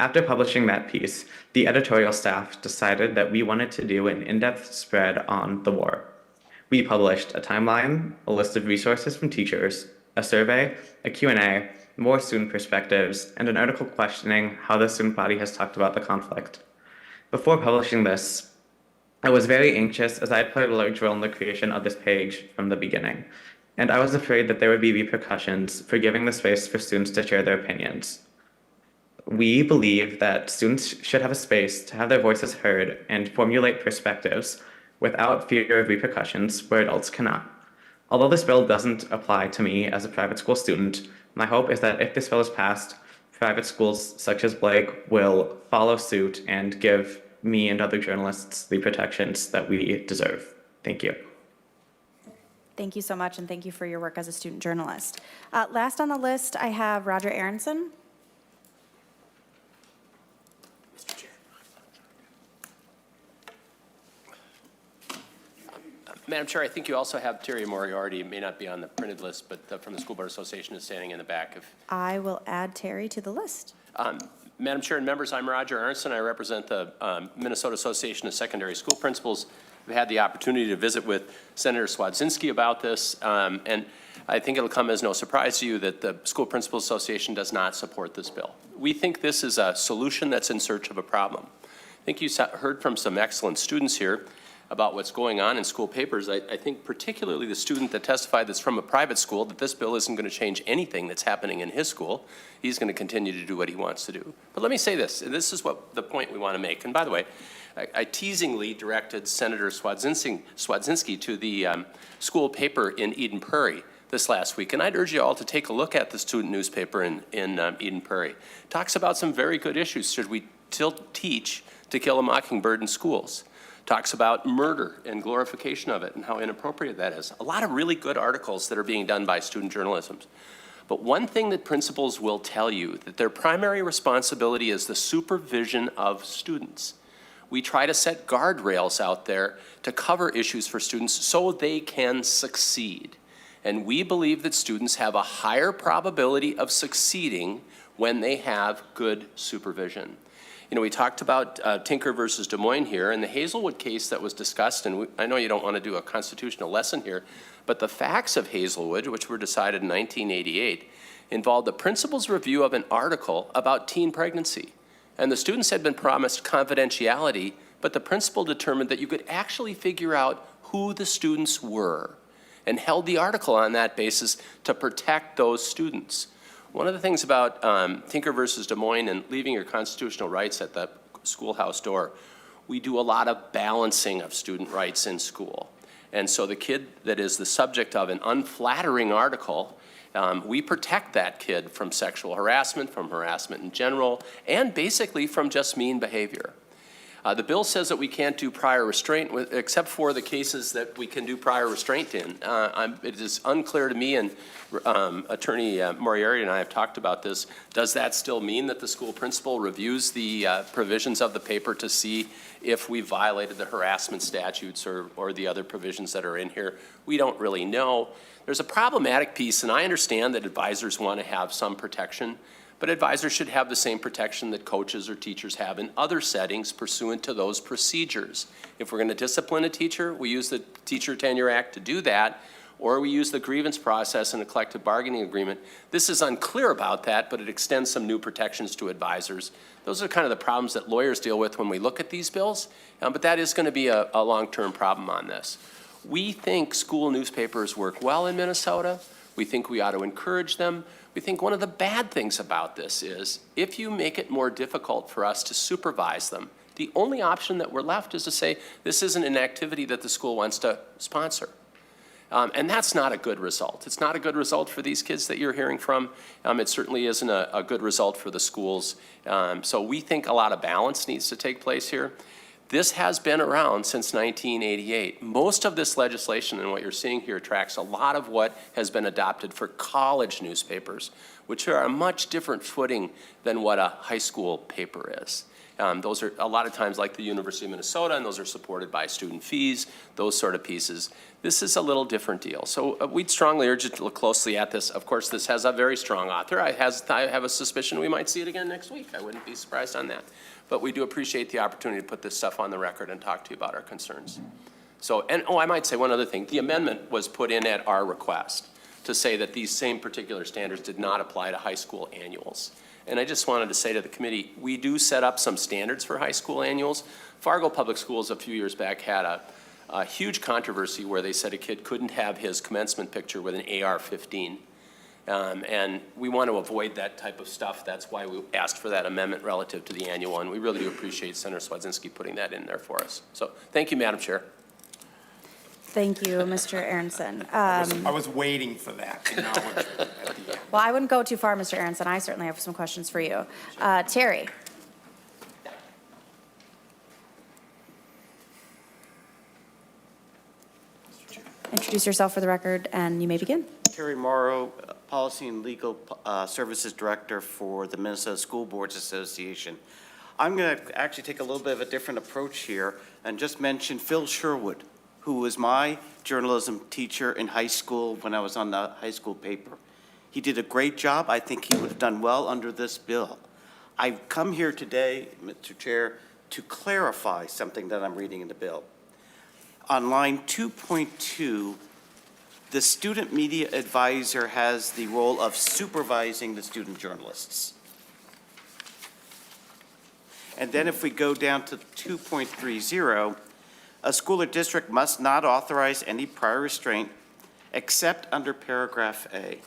After publishing that piece, the editorial staff decided that we wanted to do an in-depth spread on the war. We published a timeline, a list of resources from teachers, a survey, a Q&A, more student perspectives, and an article questioning how the student body has talked about the conflict. Before publishing this, I was very anxious as I had played a large role in the creation of this page from the beginning, and I was afraid that there would be repercussions for giving the space for students to share their opinions. We believe that students should have a space to have their voices heard and formulate perspectives without fear of repercussions where adults cannot. Although this bill doesn't apply to me as a private school student, my hope is that if this bill is passed, private schools such as Blake will follow suit and give me and other journalists the protections that we deserve. Thank you. Thank you so much, and thank you for your work as a student journalist. Last on the list, I have Roger Aronson. Madam Chair, I think you also have Terry Moriarty, may not be on the printed list, but from the School Board Association is standing in the back. I will add Terry to the list. Madam Chair and members, I'm Roger Aronson. I represent the Minnesota Association of Secondary School Principals. We've had the opportunity to visit with Senator Cwodzinski about this, and I think it'll come as no surprise to you that the School Principals Association does not support this bill. We think this is a solution that's in search of a problem. I think you heard from some excellent students here about what's going on in school papers. I think particularly the student that testified that's from a private school, that this bill isn't going to change anything that's happening in his school. He's going to continue to do what he wants to do. But let me say this, and this is what the point we want to make. And by the way, I teasingly directed Senator Cwodzinski to the school paper in Eden Prairie this last week, and I'd urge you all to take a look at the student newspaper in Eden Prairie. It talks about some very good issues. Should we still teach To Kill a Mockingbird in schools? Talks about murder and glorification of it and how inappropriate that is. A lot of really good articles that are being done by student journalism. But one thing that principals will tell you, that their primary responsibility is the supervision of students. We try to set guardrails out there to cover issues for students so they can succeed. And we believe that students have a higher probability of succeeding when they have good supervision. You know, we talked about Tinker versus Des Moines here, and the Hazelwood case that was discussed, and I know you don't want to do a constitutional lesson here, but the facts of Hazelwood, which were decided in 1988, involved the principal's review of an article about teen pregnancy. And the students had been promised confidentiality, but the principal determined that you could actually figure out who the students were and held the article on that basis to protect those students. One of the things about Tinker versus Des Moines and leaving your constitutional rights at the schoolhouse door, we do a lot of balancing of student rights in school. And so the kid that is the subject of an unflattering article, we protect that kid from sexual harassment, from harassment in general, and basically from just mean behavior. The bill says that we can't do prior restraint, except for the cases that we can do prior restraint in. It is unclear to me, and Attorney Moriarty and I have talked about this. Does that still mean that the school principal reviews the provisions of the paper to see if we violated the harassment statutes or the other provisions that are in here? We don't really know. There's a problematic piece, and I understand that advisors want to have some protection, but advisors should have the same protection that coaches or teachers have in other settings pursuant to those procedures. If we're going to discipline a teacher, we use the Teacher Tenure Act to do that, or we use the grievance process and a collective bargaining agreement. This is unclear about that, but it extends some new protections to advisors. Those are kind of the problems that lawyers deal with when we look at these bills, but that is going to be a long-term problem on this. We think school newspapers work well in Minnesota. We think we ought to encourage them. We think one of the bad things about this is if you make it more difficult for us to supervise them, the only option that we're left is to say this isn't an activity that the school wants to sponsor. And that's not a good result. It's not a good result for these kids that you're hearing from. It certainly isn't a good result for the schools. So we think a lot of balance needs to take place here. This has been around since 1988. Most of this legislation and what you're seeing here tracks a lot of what has been adopted for college newspapers, which are a much different footing than what a high school paper is. Those are a lot of times like the University of Minnesota, and those are supported by student fees, those sort of pieces. This is a little different deal. So we'd strongly urge you to look closely at this. Of course, this has a very strong author. I have a suspicion we might see it again next week. I wouldn't be surprised on that. But we do appreciate the opportunity to put this stuff on the record and talk to you about our concerns. So, and I might say one other thing. The amendment was put in at our request to say that these same particular standards did not apply to high school annuals. And I just wanted to say to the committee, we do set up some standards for high school annuals. Fargo Public Schools a few years back had a huge controversy where they said a kid couldn't have his commencement picture with an AR-15. And we want to avoid that type of stuff. That's why we asked for that amendment relative to the annual, and we really do appreciate Senator Cwodzinski putting that in there for us. So thank you, Madam Chair. Thank you, Mr. Aronson. I was waiting for that acknowledgement at the end. Well, I wouldn't go too far, Mr. Aronson. I certainly have some questions for you. Terry. Introduce yourself for the record, and you may begin. Terry Morrow, Policy and Legal Services Director for the Minnesota School Boards Association. I'm going to actually take a little bit of a different approach here and just mention Phil Sherwood, who was my journalism teacher in high school when I was on the high school paper. He did a great job. I think he would have done well under this bill. I've come here today, Mr. Chair, to clarify something that I'm reading in the bill. On line 2.2, the student media advisor has the role of supervising the student journalists. And then if we go down to 2.30, a school or district must not authorize any prior restraint except under paragraph A.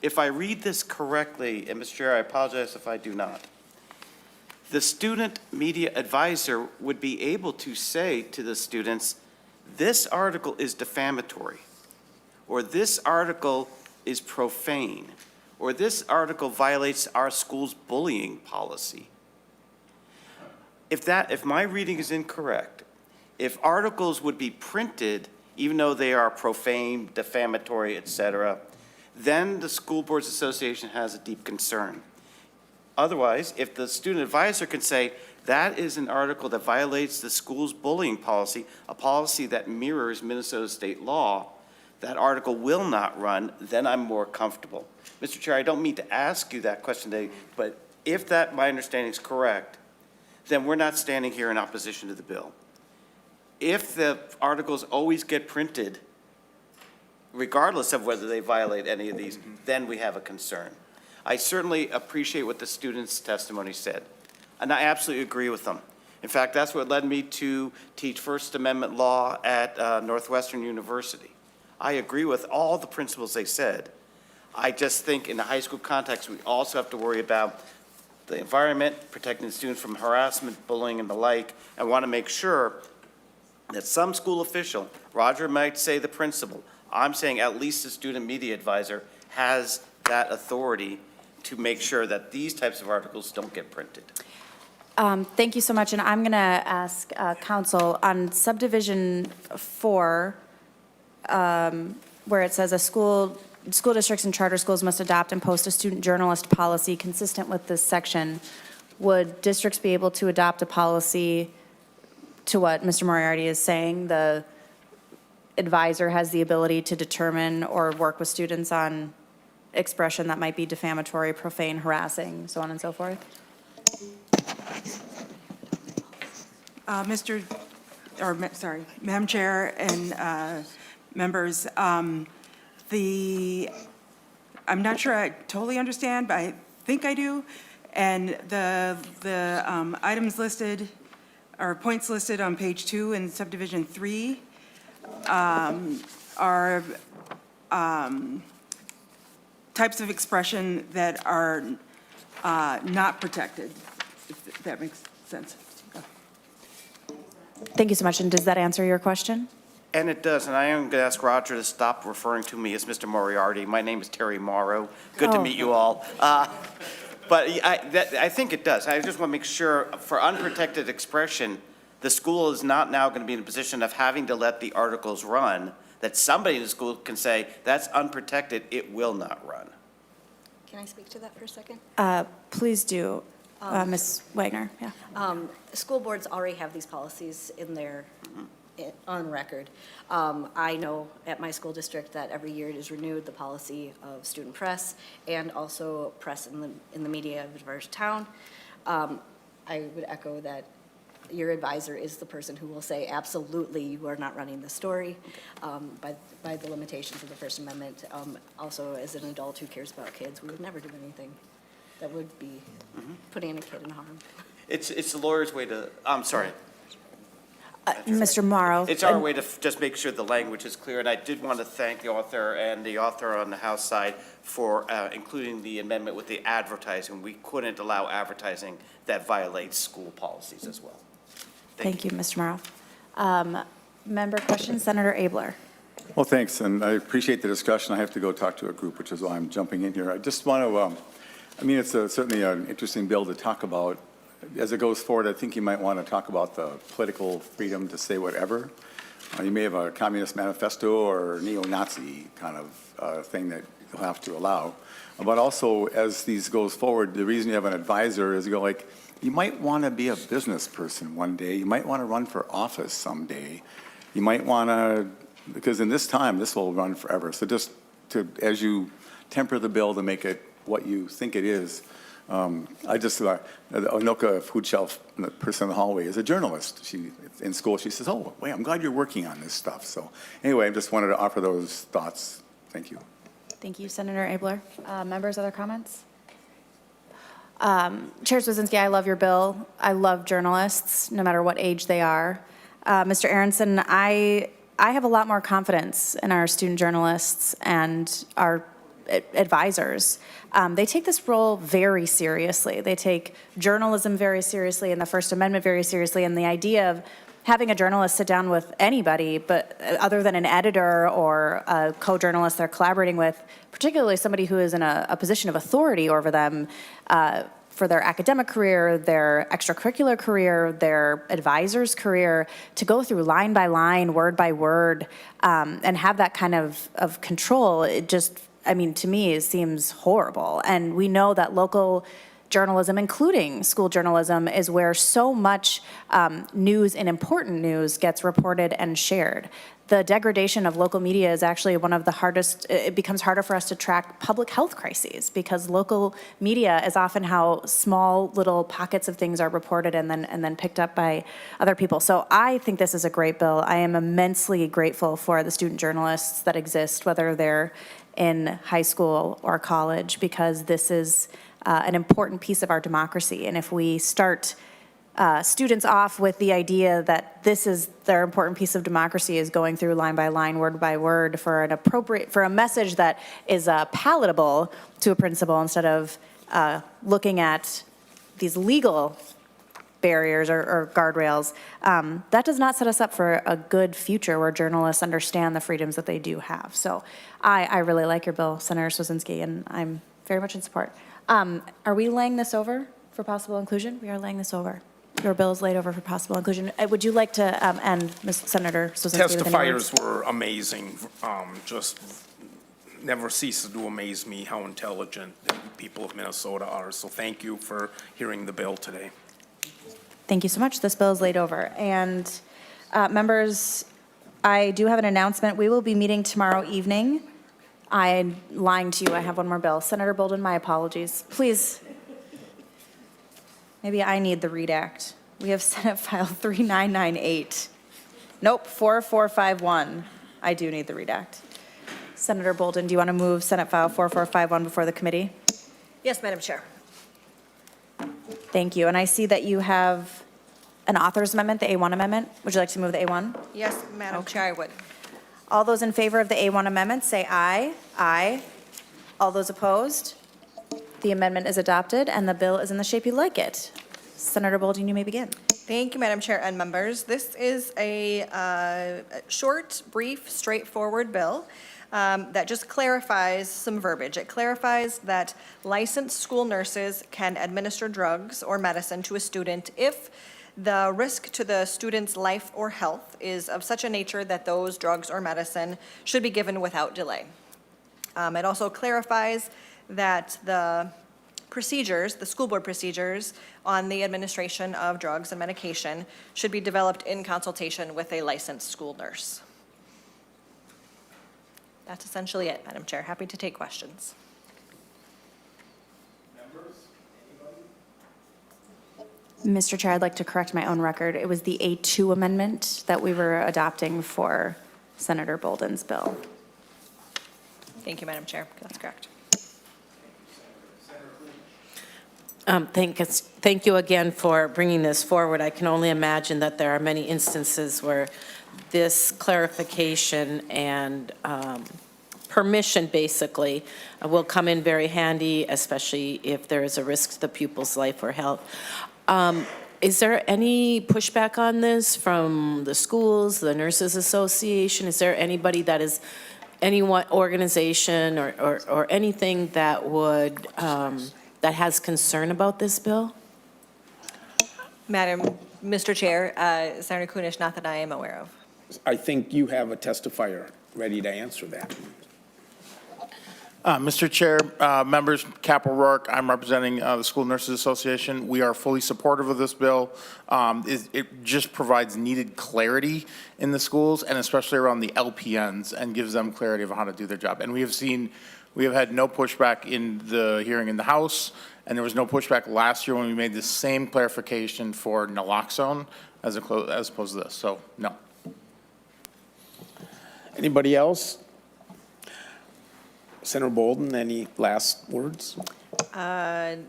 If I read this correctly, and Mr. Chair, I apologize if I do not, the student media advisor would be able to say to the students, this article is defamatory, or this article is profane, or this article violates our school's bullying policy. If my reading is incorrect, if articles would be printed, even though they are profane, defamatory, etc., then the School Boards Association has a deep concern. Otherwise, if the student advisor can say, that is an article that violates the school's bullying policy, a policy that mirrors Minnesota state law, that article will not run, then I'm more comfortable. Mr. Chair, I don't mean to ask you that question today, but if that, my understanding is correct, then we're not standing here in opposition to the bill. If the articles always get printed, regardless of whether they violate any of these, then we have a concern. I certainly appreciate what the students' testimony said, and I absolutely agree with them. In fact, that's what led me to teach First Amendment law at Northwestern University. I agree with all the principles they said. I just think in the high school context, we also have to worry about the environment, protecting the students from harassment, bullying, and the like. I want to make sure that some school official, Roger might say the principal, I'm saying at least the student media advisor has that authority to make sure that these types of articles don't get printed. Thank you so much, and I'm going to ask council on subdivision 4, where it says school districts and charter schools must adopt and post a student journalist policy consistent with this section. Would districts be able to adopt a policy to what Mr. Moriarty is saying? The advisor has the ability to determine or work with students on expression that might be defamatory, profane, harassing, so on and so forth? Madam Chair and members, I'm not sure I totally understand, but I think I do. And the items listed, or points listed on page 2 in subdivision 3 are types of expression that are not protected, if that makes sense. Thank you so much, and does that answer your question? And it does, and I am going to ask Roger to stop referring to me as Mr. Moriarty. My name is Terry Morrow. Good to meet you all. But I think it does. I just want to make sure, for unprotected expression, the school is not now going to be in a position of having to let the articles run, that somebody in the school can say, that's unprotected, it will not run. Can I speak to that for a second? Please do, Ms. Wagner. Yeah. School boards already have these policies in their, on record. I know at my school district that every year it is renewed, the policy of student press and also press in the media of a diverse town. I would echo that your advisor is the person who will say, absolutely, you are not running the story by the limitations of the First Amendment. Also, as an adult who cares about kids, we would never do anything that would be putting a kid in harm. It's the lawyer's way to, I'm sorry. Mr. Morrow. It's our way to just make sure the language is clear, and I did want to thank the author and the author on the House side for including the amendment with the advertising. We couldn't allow advertising that violates school policies as well. Thank you, Mr. Morrow. Member questions, Senator Abler. Well, thanks, and I appreciate the discussion. I have to go talk to a group, which is why I'm jumping in here. I just want to, I mean, it's certainly an interesting bill to talk about. As it goes forward, I think you might want to talk about the political freedom to say whatever. You may have a communist manifesto or neo-Nazi kind of thing that you'll have to allow. But also, as these goes forward, the reason you have an advisor is you go like, you might want to be a business person one day. You might want to run for office someday. You might want to, because in this time, this will run forever. So just to, as you temper the bill to make it what you think it is, I just, Anoka Food Shelf, the person in the hallway, is a journalist. She, in school, she says, oh, wait, I'm glad you're working on this stuff. So anyway, I just wanted to offer those thoughts. Thank you. Thank you, Senator Abler. Members, other comments? Chair Cwodzinski, I love your bill. I love journalists, no matter what age they are. Mr. Aronson, I have a lot more confidence in our student journalists and our advisors. They take this role very seriously. They take journalism very seriously and the First Amendment very seriously, and the idea of having a journalist sit down with anybody, but other than an editor or a co-journalist they're collaborating with, particularly somebody who is in a position of authority over them for their academic career, their extracurricular career, their advisor's career, to go through line by line, word by word, and have that kind of control, it just, I mean, to me, it seems horrible. And we know that local journalism, including school journalism, is where so much news and important news gets reported and shared. The degradation of local media is actually one of the hardest. It becomes harder for us to track public health crises because local media is often how small little pockets of things are reported and then picked up by other people. So I think this is a great bill. I am immensely grateful for the student journalists that exist, whether they're in high school or college, because this is an important piece of our democracy. And if we start students off with the idea that this is their important piece of democracy, is going through line by line, word by word for a message that is palatable to a principal, instead of looking at these legal barriers or guardrails. That does not set us up for a good future where journalists understand the freedoms that they do have. So I really like your bill, Senator Cwodzinski, and I'm very much in support. Are we laying this over for possible inclusion? We are laying this over. Your bill is laid over for possible inclusion. Would you like to end, Senator Cwodzinski, with any words? Testifiers were amazing. Just never ceases to amaze me how intelligent the people of Minnesota are. So thank you for hearing the bill today. Thank you so much. This bill is laid over. And members, I do have an announcement. We will be meeting tomorrow evening. I'm lying to you. I have one more bill. Senator Boldon, my apologies. Please. Maybe I need the READ Act. We have Senate File 3998. Nope, 4451. I do need the READ Act. Senator Boldon, do you want to move Senate File 4451 before the committee? Yes, Madam Chair. Thank you. And I see that you have an author's amendment, the A1 amendment. Would you like to move the A1? Yes, Madam Chair, I would. All those in favor of the A1 amendment, say aye. Aye. All those opposed? The amendment is adopted, and the bill is in the shape you like it. Senator Boldon, you may begin. Thank you, Madam Chair and members. This is a short, brief, straightforward bill that just clarifies some verbiage. It clarifies that licensed school nurses can administer drugs or medicine to a student if the risk to the student's life or health is of such a nature that those drugs or medicine should be given without delay. It also clarifies that the procedures, the school board procedures on the administration of drugs and medication should be developed in consultation with a licensed school nurse. That's essentially it, Madam Chair. Happy to take questions. Mr. Chair, I'd like to correct my own record. It was the A2 amendment that we were adopting for Senator Boldon's bill. Thank you, Madam Chair. That's correct. Thank you again for bringing this forward. I can only imagine that there are many instances where this clarification and permission, basically, will come in very handy, especially if there is a risk to the pupil's life or health. Is there any pushback on this from the schools, the Nurses Association? Is there anybody that is, any organization or anything that would, that has concern about this bill? Mr. Chair, Senator Kunish, not that I am aware of. I think you have a testifier ready to answer that. Mr. Chair, members, Cap O'Rourke, I'm representing the School Nurses Association. We are fully supportive of this bill. It just provides needed clarity in the schools, and especially around the LPNs, and gives them clarity of how to do their job. And we have had no pushback in the hearing in the House, and there was no pushback last year when we made the same clarification for naloxone as opposed to this. So, no. Anybody else? Senator Boldon, any last words? No,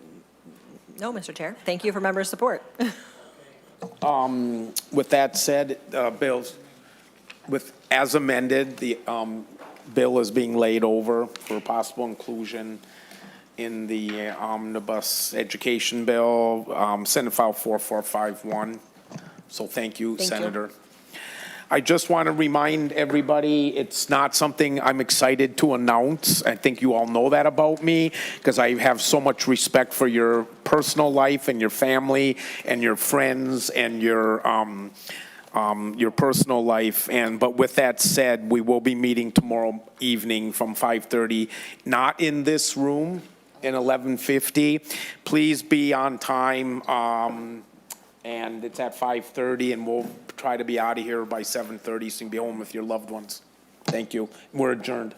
Mr. Chair. Thank you for members' support. With that said, bills, as amended, the bill is being laid over for possible inclusion in the omnibus education bill, Senate File 4451. So thank you, Senator. I just want to remind everybody, it's not something I'm excited to announce. I think you all know that about me, because I have so much respect for your personal life and your family and your friends and your personal life. But with that said, we will be meeting tomorrow evening from 5:30, not in this room, in 1150. Please be on time, and it's at 5:30, and we'll try to be out of here by 7:30 so you can be home with your loved ones. Thank you. We're adjourned.